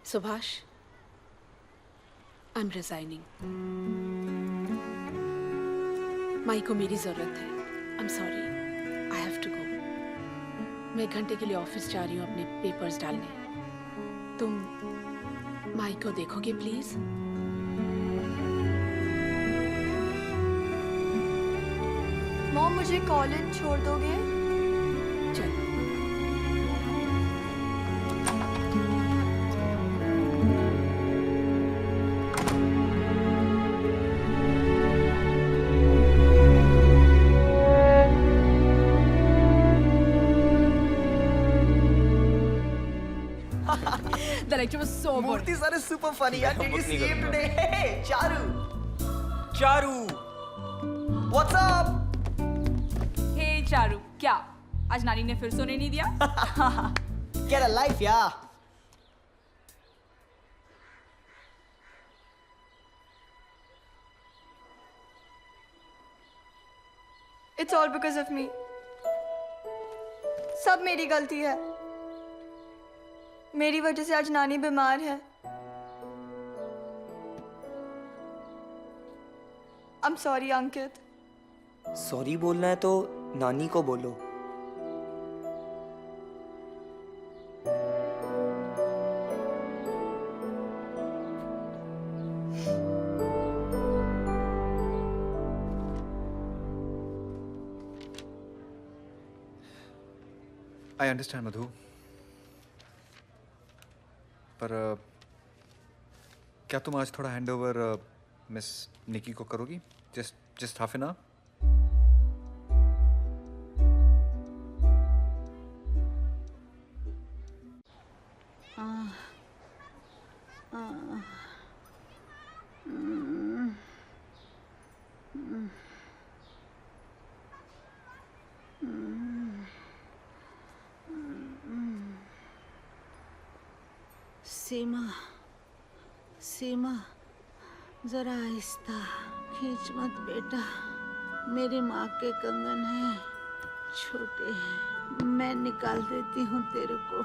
Speaker 2: Subhash, I am resigning. माई को मेरी जरूरत है। I am sorry, I have to go. मैं 1 घंटे के लिए ऑफिस जा रही हूँ अपने पेपर्स डालने। तुम माई को देखोगे प्लीज?
Speaker 3: मॉम, मुझे कॉलेज छोड़ दोगे?
Speaker 2: चलो।
Speaker 15: The lecture was so good.
Speaker 6: Murthy sir is super funny. Yaar, did you see him today? Hey, Charu.
Speaker 18: Charu,
Speaker 6: What's up?
Speaker 15: हे चारू, क्या आज नानी ने फिर सोने नहीं दिया?
Speaker 6: Get a life, yeah.
Speaker 3: It's all because of me. सब मेरी गलती है। मेरी वजह से आज नानी बीमार है। I'm sorry, Ankit.
Speaker 18: सॉरी बोलना है तो नानी को बोलो।
Speaker 5: आई अंडरस्टैंड मधु, पर क्या तुम आज थोड़ा हैंड ओवर मिस निकी को करोगी? Just half an hour.
Speaker 11: Seema, Seema, जरा आहिस्ता खींच मत बेटा। मेरी माँ के कंगन हैं, छोटे हैं, मैं निकाल देती हूँ तेरे को।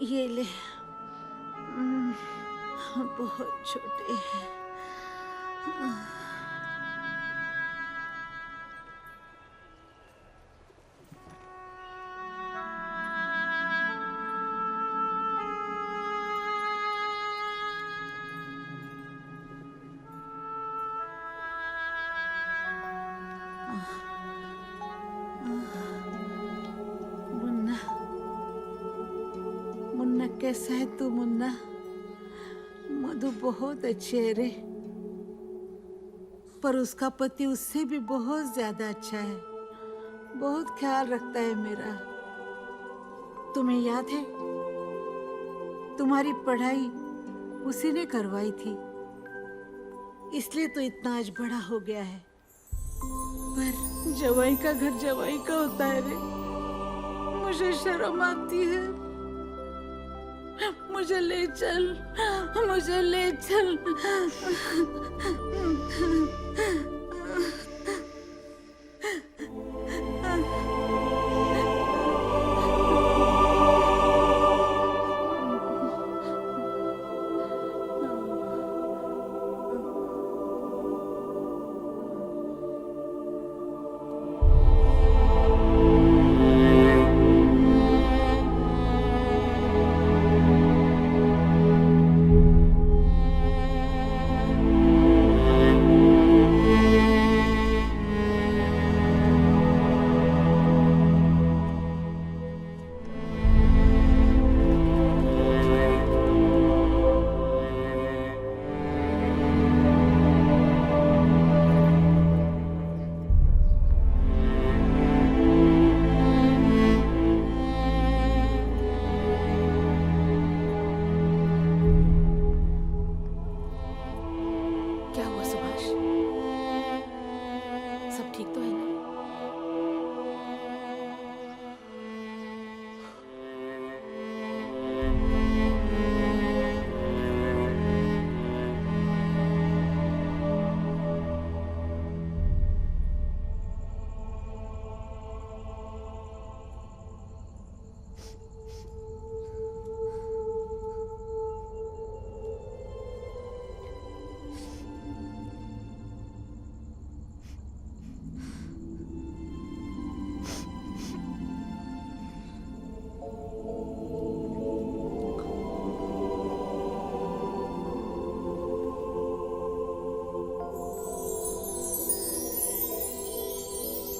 Speaker 11: ये ले, बहुत छोटे हैं। मुन्ना, मुन्ना कैसा है तू? मुन्ना, मधु बहुत अच्छी है रे, पर उसका पति उससे भी बहुत ज्यादा अच्छा है। बहुत ख्याल रखता है मेरा। तुम्हें याद है तुम्हारी पढ़ाई उसी ने करवाई थी, इसलिए तो इतना आज बड़ा हो गया है। पर जवाई का घर जवाई का होता है रे। मुझे शर्म आती है। मुझे ले चल, मुझे ले चल।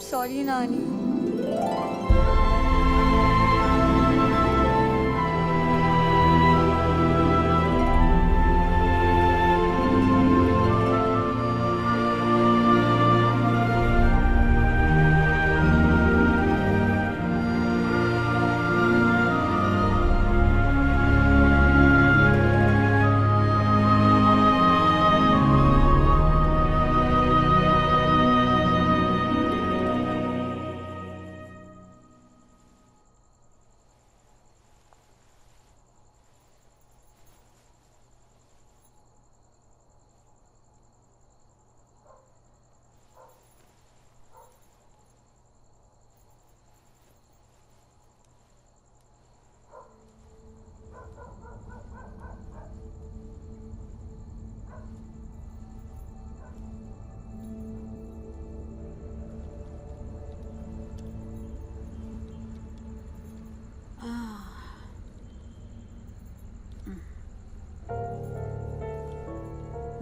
Speaker 3: सॉरी नानी।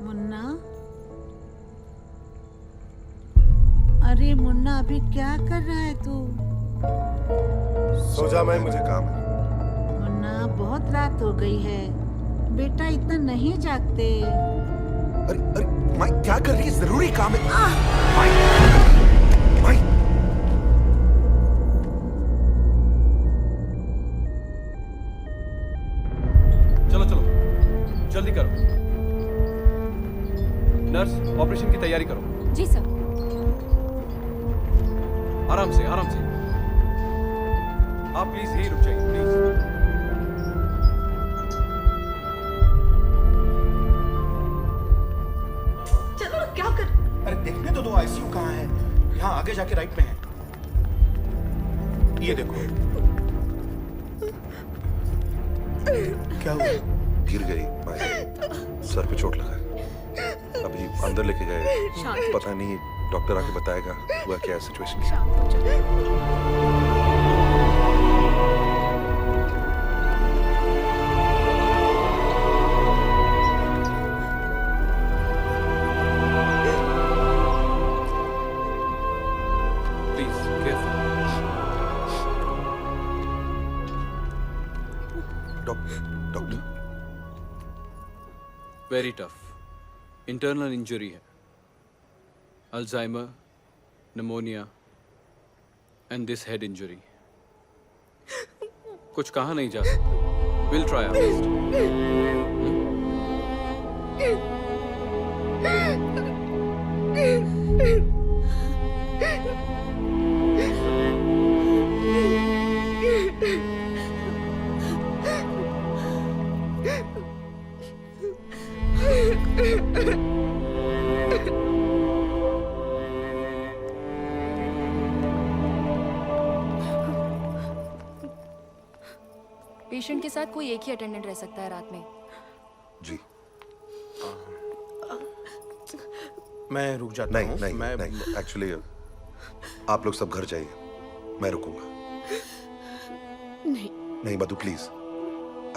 Speaker 11: मुन्ना, अरे मुन्ना अभी क्या कर रहा है तू?
Speaker 7: सो जा माई, मुझे काम है।
Speaker 11: मुन्ना बहुत रात हो गई है, बेटा इतना नहीं जागते।
Speaker 1: अरे अरे माई क्या कर रही है? जरूरी काम है। माई, माई।
Speaker 20: चलो चलो जल्दी करो। नर्स, ऑपरेशन की तैयारी करो।
Speaker 15: जी सर।
Speaker 20: आराम से आराम से। आप प्लीज यही रुक जाइए प्लीज।
Speaker 8: चलो क्या कर।
Speaker 21: अरे देखने तो दो आईसीयू कहाँ है। यहाँ आगे जाके राइट में है। ये देखो। क्या हुआ?
Speaker 1: गिर गई माई, सर पे चोट लगा। अभी अंदर लेके गए, पता नहीं डॉक्टर आके बताएगा हुआ क्या situation.
Speaker 20: Please careful.
Speaker 1: Doctor
Speaker 20: very tough internal injury है, Alzheimer, pneumonia and this head injury. कुछ कहा नहीं जा सकता। Will try our best.
Speaker 4: Patient के साथ कोई एक ही अटेंडेंट रह सकता है रात में।
Speaker 1: जी
Speaker 21: मैं रुक जाता हूँ।
Speaker 1: नहीं एक्चुअली आप लोग सब घर जाइए, मैं रुकूंगा। नहीं मधु प्लीज,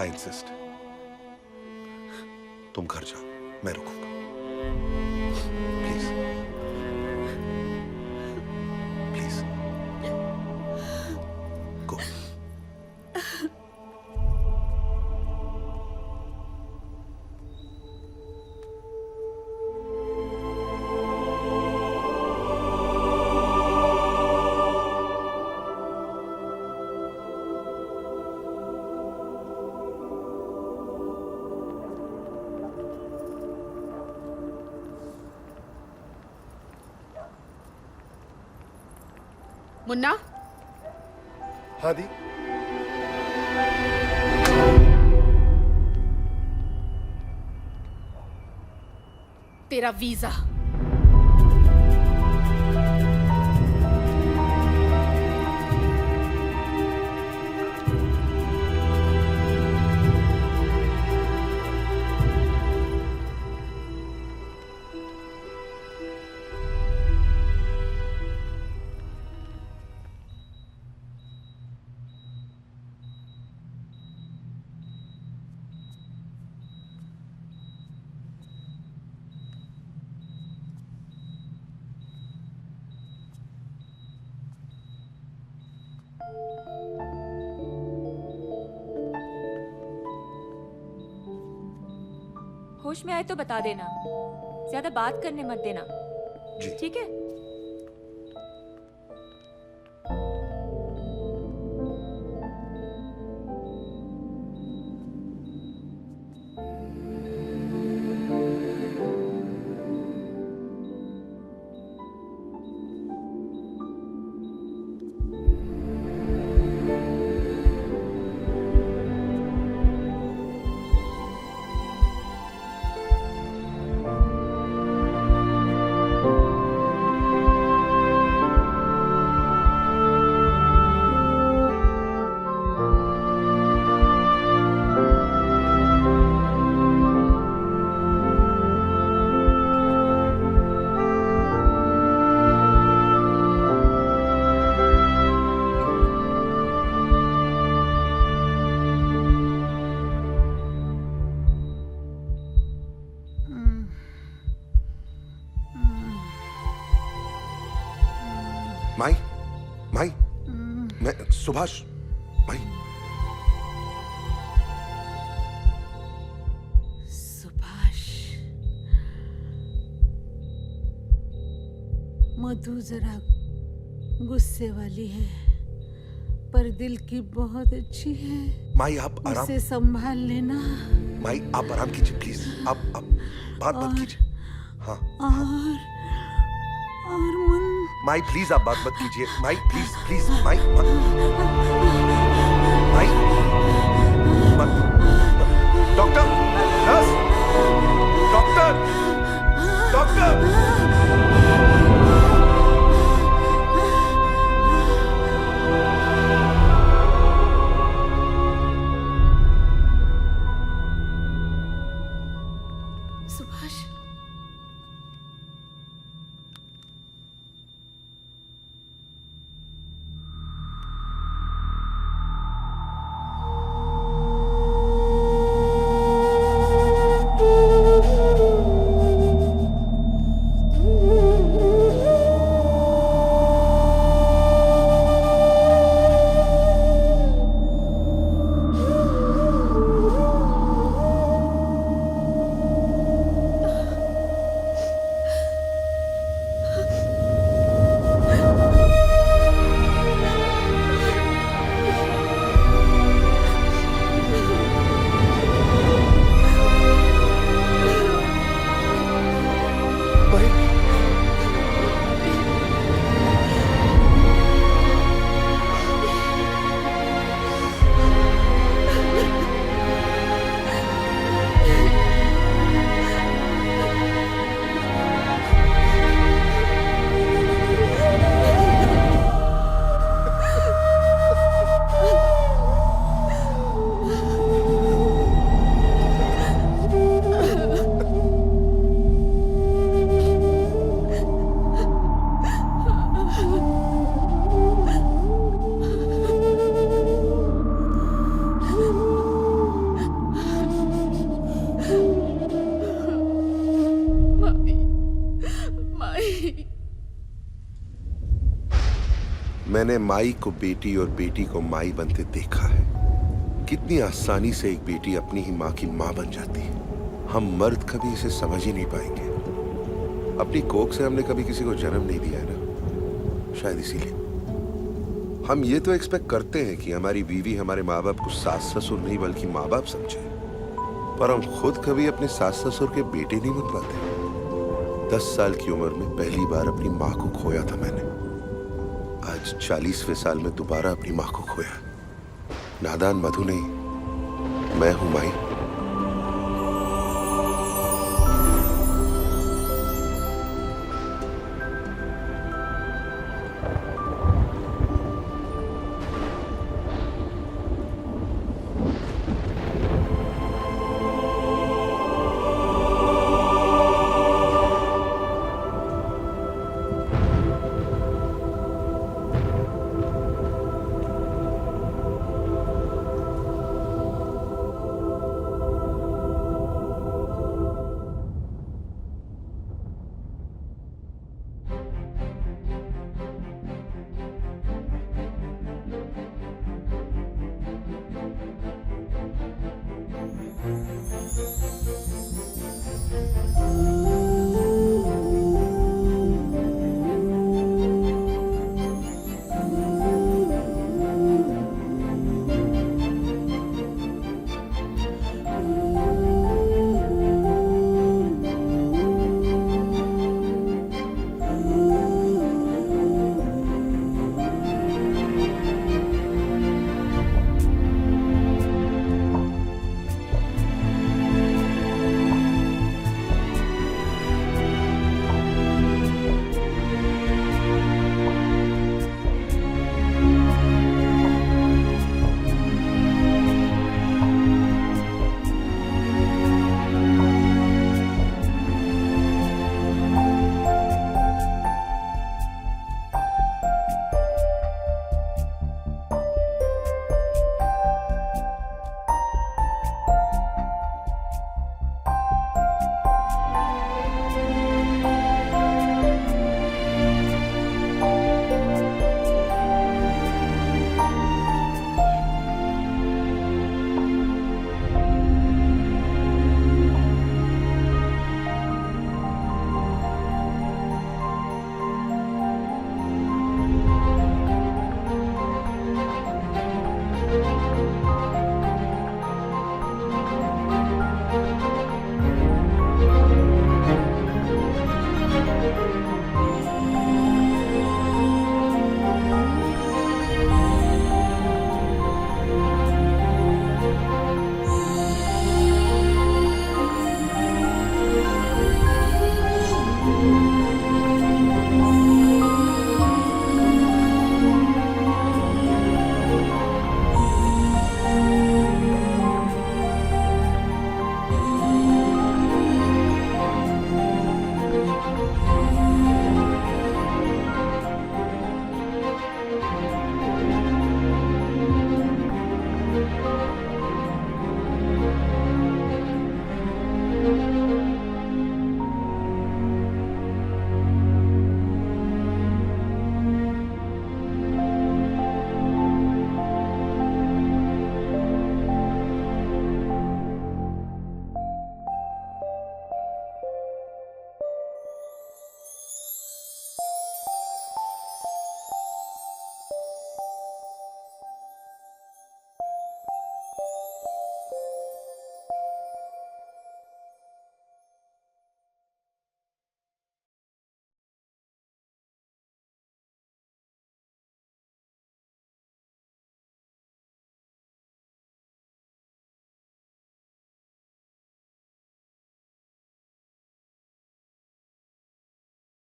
Speaker 1: आई इंसिस्ट, तुम घर जाओ, मैं रुकूंगा प्लीज प्लीज गो।
Speaker 2: मुन्ना,
Speaker 7: हाँ दी।
Speaker 2: तेरा वीजा।
Speaker 9: होश में आए तो बता देना, ज्यादा बात करने मत देना।
Speaker 1: जी
Speaker 9: ठीक है।
Speaker 1: माई माई, मैं सुभाष, माई
Speaker 11: सुभाष, मधु जरा गुस्से वाली है पर दिल की बहुत अच्छी है।
Speaker 1: माई आप आराम,
Speaker 11: उसे संभाल लेना।
Speaker 1: माई आप आराम कीजिए प्लीज, आप बात मत कीजिए। हाँ
Speaker 11: और मुन
Speaker 1: माई प्लीज आप बात मत कीजिए। माई प्लीज प्लीज माई माई मत। Doctor, nurse, doctor, doctor.
Speaker 2: Subhash,
Speaker 1: मैंने माई को बेटी और बेटी को माई बनते देखा है। कितनी आसानी से एक बेटी अपनी ही माँ की माँ बन जाती है। हम मर्द कभी इसे समझ ही नहीं पाएंगे। अपनी कोख से हमने कभी किसी को जन्म नहीं दिया है ना, शायद इसीलिए हम ये तो एक्सपेक्ट करते हैं कि हमारी बीवी हमारे माँ बाप को सास ससुर नहीं बल्कि माँ बाप समझे, पर हम खुद कभी अपने सास ससुर के बेटे नहीं बन पाते। 10 साल की उम्र में पहली बार अपनी माँ को खोया था मैंने। आज 40वें साल में दोबारा अपनी माँ को खोया। नादान मधु नहीं, मैं हूं माई।